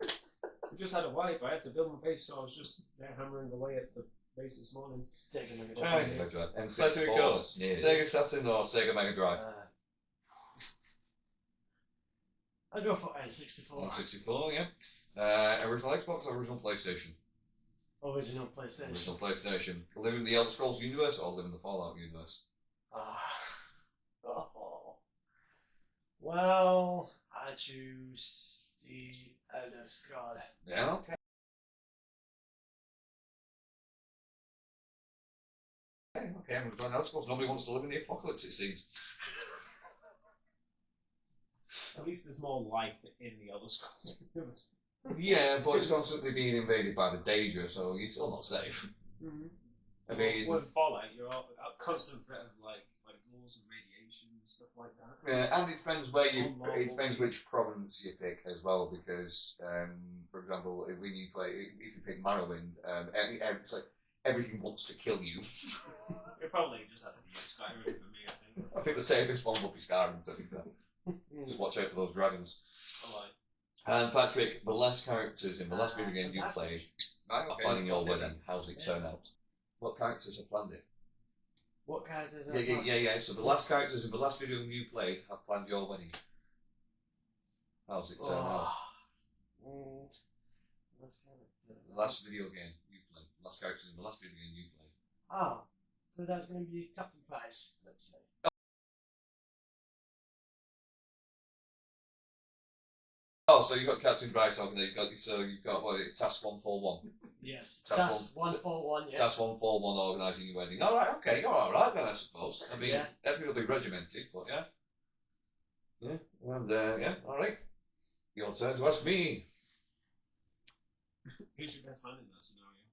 [SPEAKER 3] I just had a wife, I had to build my base, so I was just there hammering away at the base this morning. Sega Mega Drive.
[SPEAKER 1] And Sega Saturn or Sega Mega Drive?
[SPEAKER 2] I'll go for N64.
[SPEAKER 1] N64, yeah. Original Xbox or original PlayStation?
[SPEAKER 2] Original PlayStation.
[SPEAKER 1] Original PlayStation. Live in the Elder Scrolls universe or live in the Fallout universe?
[SPEAKER 2] Oh. Well, I choose the Elder Scrolls.
[SPEAKER 1] Yeah, okay. Okay, I'm going to Elder Scrolls. Nobody wants to live in the apocalypse, it seems.
[SPEAKER 3] At least there's more life in the Elder Scrolls universe.
[SPEAKER 1] Yeah, but it's constantly being invaded by the Daedra, so you're still not safe.
[SPEAKER 2] Mm-hmm.
[SPEAKER 1] I mean,
[SPEAKER 3] with Fallout, you're at constant threat of like ghouls and radiation and stuff like that.
[SPEAKER 1] yeah, and it depends where you. It depends which province you pick as well, because, for example, when you play, if you pick Morrowind, it's like everything wants to kill you.
[SPEAKER 3] It probably just have to be Skyrim for me, I think.
[SPEAKER 1] I think the safest one will be Skyrim, to be fair. Just watch out for those dragons.
[SPEAKER 3] Alright.
[SPEAKER 1] And Patryk, the last characters in the last video game you played are planning your wedding. How's it turn out? What characters have planned it?
[SPEAKER 2] What characters?
[SPEAKER 1] Yeah. So the last characters in the last video you played have planned your wedding. How's it turn out? The last video game you played. Last characters in the last video game you played.
[SPEAKER 2] Ah, so that's going to be Captain Price, let's say.
[SPEAKER 1] Oh, so you've got Captain Bryce on there. You've got what? Task 141.
[SPEAKER 2] Yes.
[SPEAKER 1] Task
[SPEAKER 2] 141. Yeah.
[SPEAKER 1] Task 141 organising your wedding. All right, okay, you're all right then, I suppose. I mean,
[SPEAKER 2] Yeah.
[SPEAKER 1] everything will be regimented, but yeah. Yeah, and yeah, all right. Your turn to ask me.
[SPEAKER 3] Who's your best man in that scenario?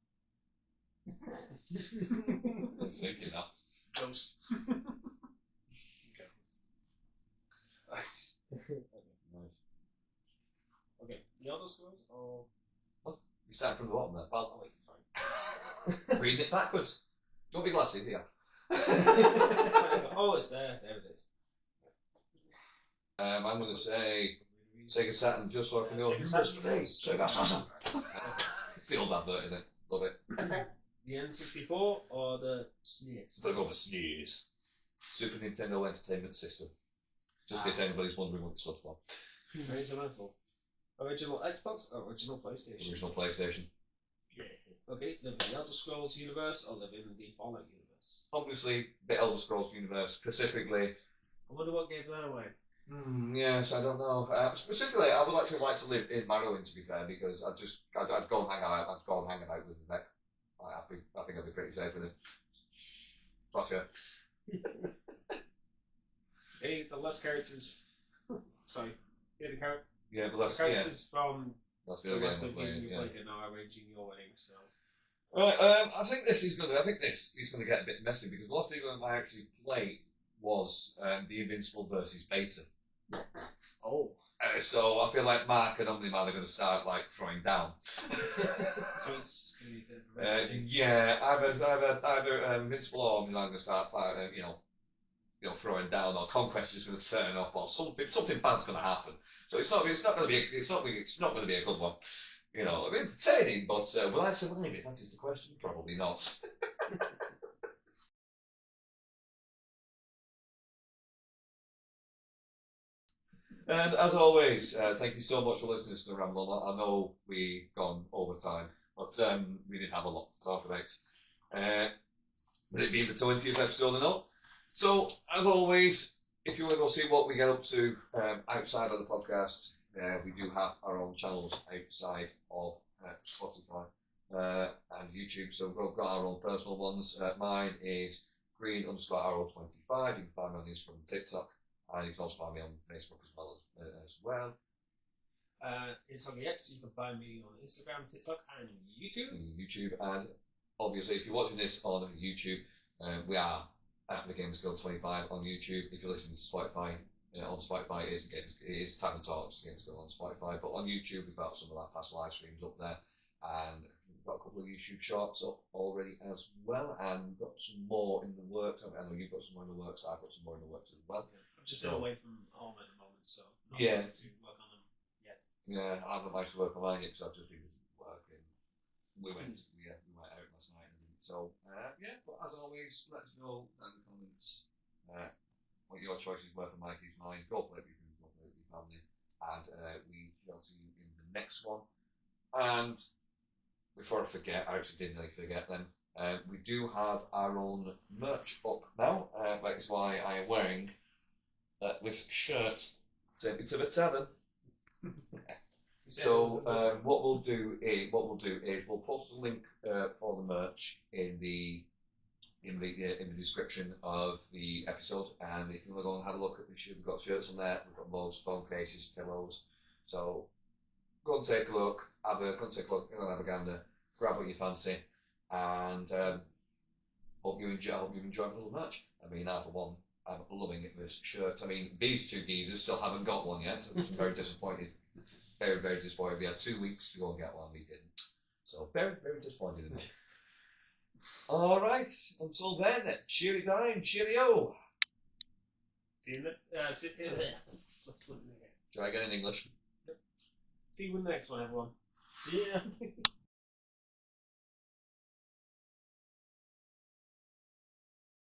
[SPEAKER 1] Let's think it now.
[SPEAKER 3] Ghost.
[SPEAKER 1] Nice.
[SPEAKER 3] Okay, the Elder Scrolls or...
[SPEAKER 1] What? You start from the bottom there, pal.
[SPEAKER 3] Oh, wait, sorry.
[SPEAKER 1] Reading it backwards. Don't be glasses here.
[SPEAKER 3] Oh, it's there. There it is.
[SPEAKER 1] I'm going to say Sega Saturn just so I can know.
[SPEAKER 3] Sega Saturn.
[SPEAKER 1] Sega Saturn. It's the old advert, isn't it? Love it.
[SPEAKER 3] The N64 or the SNES?
[SPEAKER 1] I'll go for SNES. Super Nintendo Entertainment System. Just in case anybody's wondering what it stood for.
[SPEAKER 3] Original Xbox or original PlayStation?
[SPEAKER 1] Original PlayStation.
[SPEAKER 3] Yeah. Okay, live in the Elder Scrolls universe or live in the Fallout universe?
[SPEAKER 1] Obviously, the Elder Scrolls universe, specifically.
[SPEAKER 3] I wonder what gave that away.
[SPEAKER 1] Yes, I don't know. Specifically, I would actually like to live in Morrowind, to be fair, because I'd go and hang out. I'd go and hang about with the neck. I think I'd be pretty safe with it. Gotcha.
[SPEAKER 3] Okay, the last characters. Sorry. Yeah, the characters.
[SPEAKER 1] Yeah, but that's
[SPEAKER 3] characters from
[SPEAKER 1] that's
[SPEAKER 3] the last game you played are now arranging your wedding. So.
[SPEAKER 1] Right. I think this is gonna get a bit messy because the last video game I actually played was the Invincible versus Beta.
[SPEAKER 2] Oh.
[SPEAKER 1] So I feel like Mark and Omni-Man are going to start like throwing down.
[SPEAKER 3] So it's going to be a bit of a
[SPEAKER 1] yeah, either Invincible or Omni-Man are going to start, throwing down, or Conquest is going to turn up, or something bad's going to happen. So it's not going to be a good one. You know, it'll be entertaining, but will I survive it? That is the question. Probably not. And as always, thank you so much for listening to the Ramble. I know we've gone over time, but we did have a lot to talk about. Would it be the 20th episode or not? So, as always, if you want to go see what we get up to outside of the podcast, we do have our own channels outside of Spotify and YouTube. So we've got our own personal ones. Mine is green_arrow25. You can find me on Instagram and TikTok. And you can also find me on Facebook as well.
[SPEAKER 3] Instagram X, you can find me on Instagram, TikTok, and YouTube.
[SPEAKER 1] And obviously, if you're watching this on YouTube, we are at the Gamers Guild 25 on YouTube. If you're listening to Spotify, on Spotify it is Tavern Talks, Gamers Guild on Spotify. But on YouTube, we've got some of our past live streams up there, and we've got a couple of YouTube shorts up already as well, and we've got some more in the works. I know you've got some more in the works. I've got some more in the works as well.
[SPEAKER 3] I'm just away from home at the moment, so not
[SPEAKER 1] able
[SPEAKER 3] to work on them yet.
[SPEAKER 1] Yeah, I haven't managed to work on mine yet because I've just been working. We went out last night. So, but as always, let us know in the comments what your choices were for Mikey's mine. Go play it with your family. and we shall see you in the next one. And before I forget, I actually didn't really forget then. We do have our own merch up now. That is why I am wearing this shirt. Take me to the tavern. So what we'll do is we'll post a link for the merch in the description of the episode, and if you want to go and have a look at the shirt, we've got shirts on there. We've got mugs, phone cases, pillows. So go and take a look. Have a gander. Grab what you fancy, and hope you enjoy the little merch. I mean, I for one, I'm loving this shirt. I mean, these two geezers still haven't got one yet. I'm very disappointed. Very, very disappointed. We had 2 weeks to go and get one. We didn't. So very, very disappointed in it. All right. Until then, cheery dine, cheerio.
[SPEAKER 3] See you
[SPEAKER 1] Try again in English.
[SPEAKER 3] See you in the next one, everyone.
[SPEAKER 2] See ya.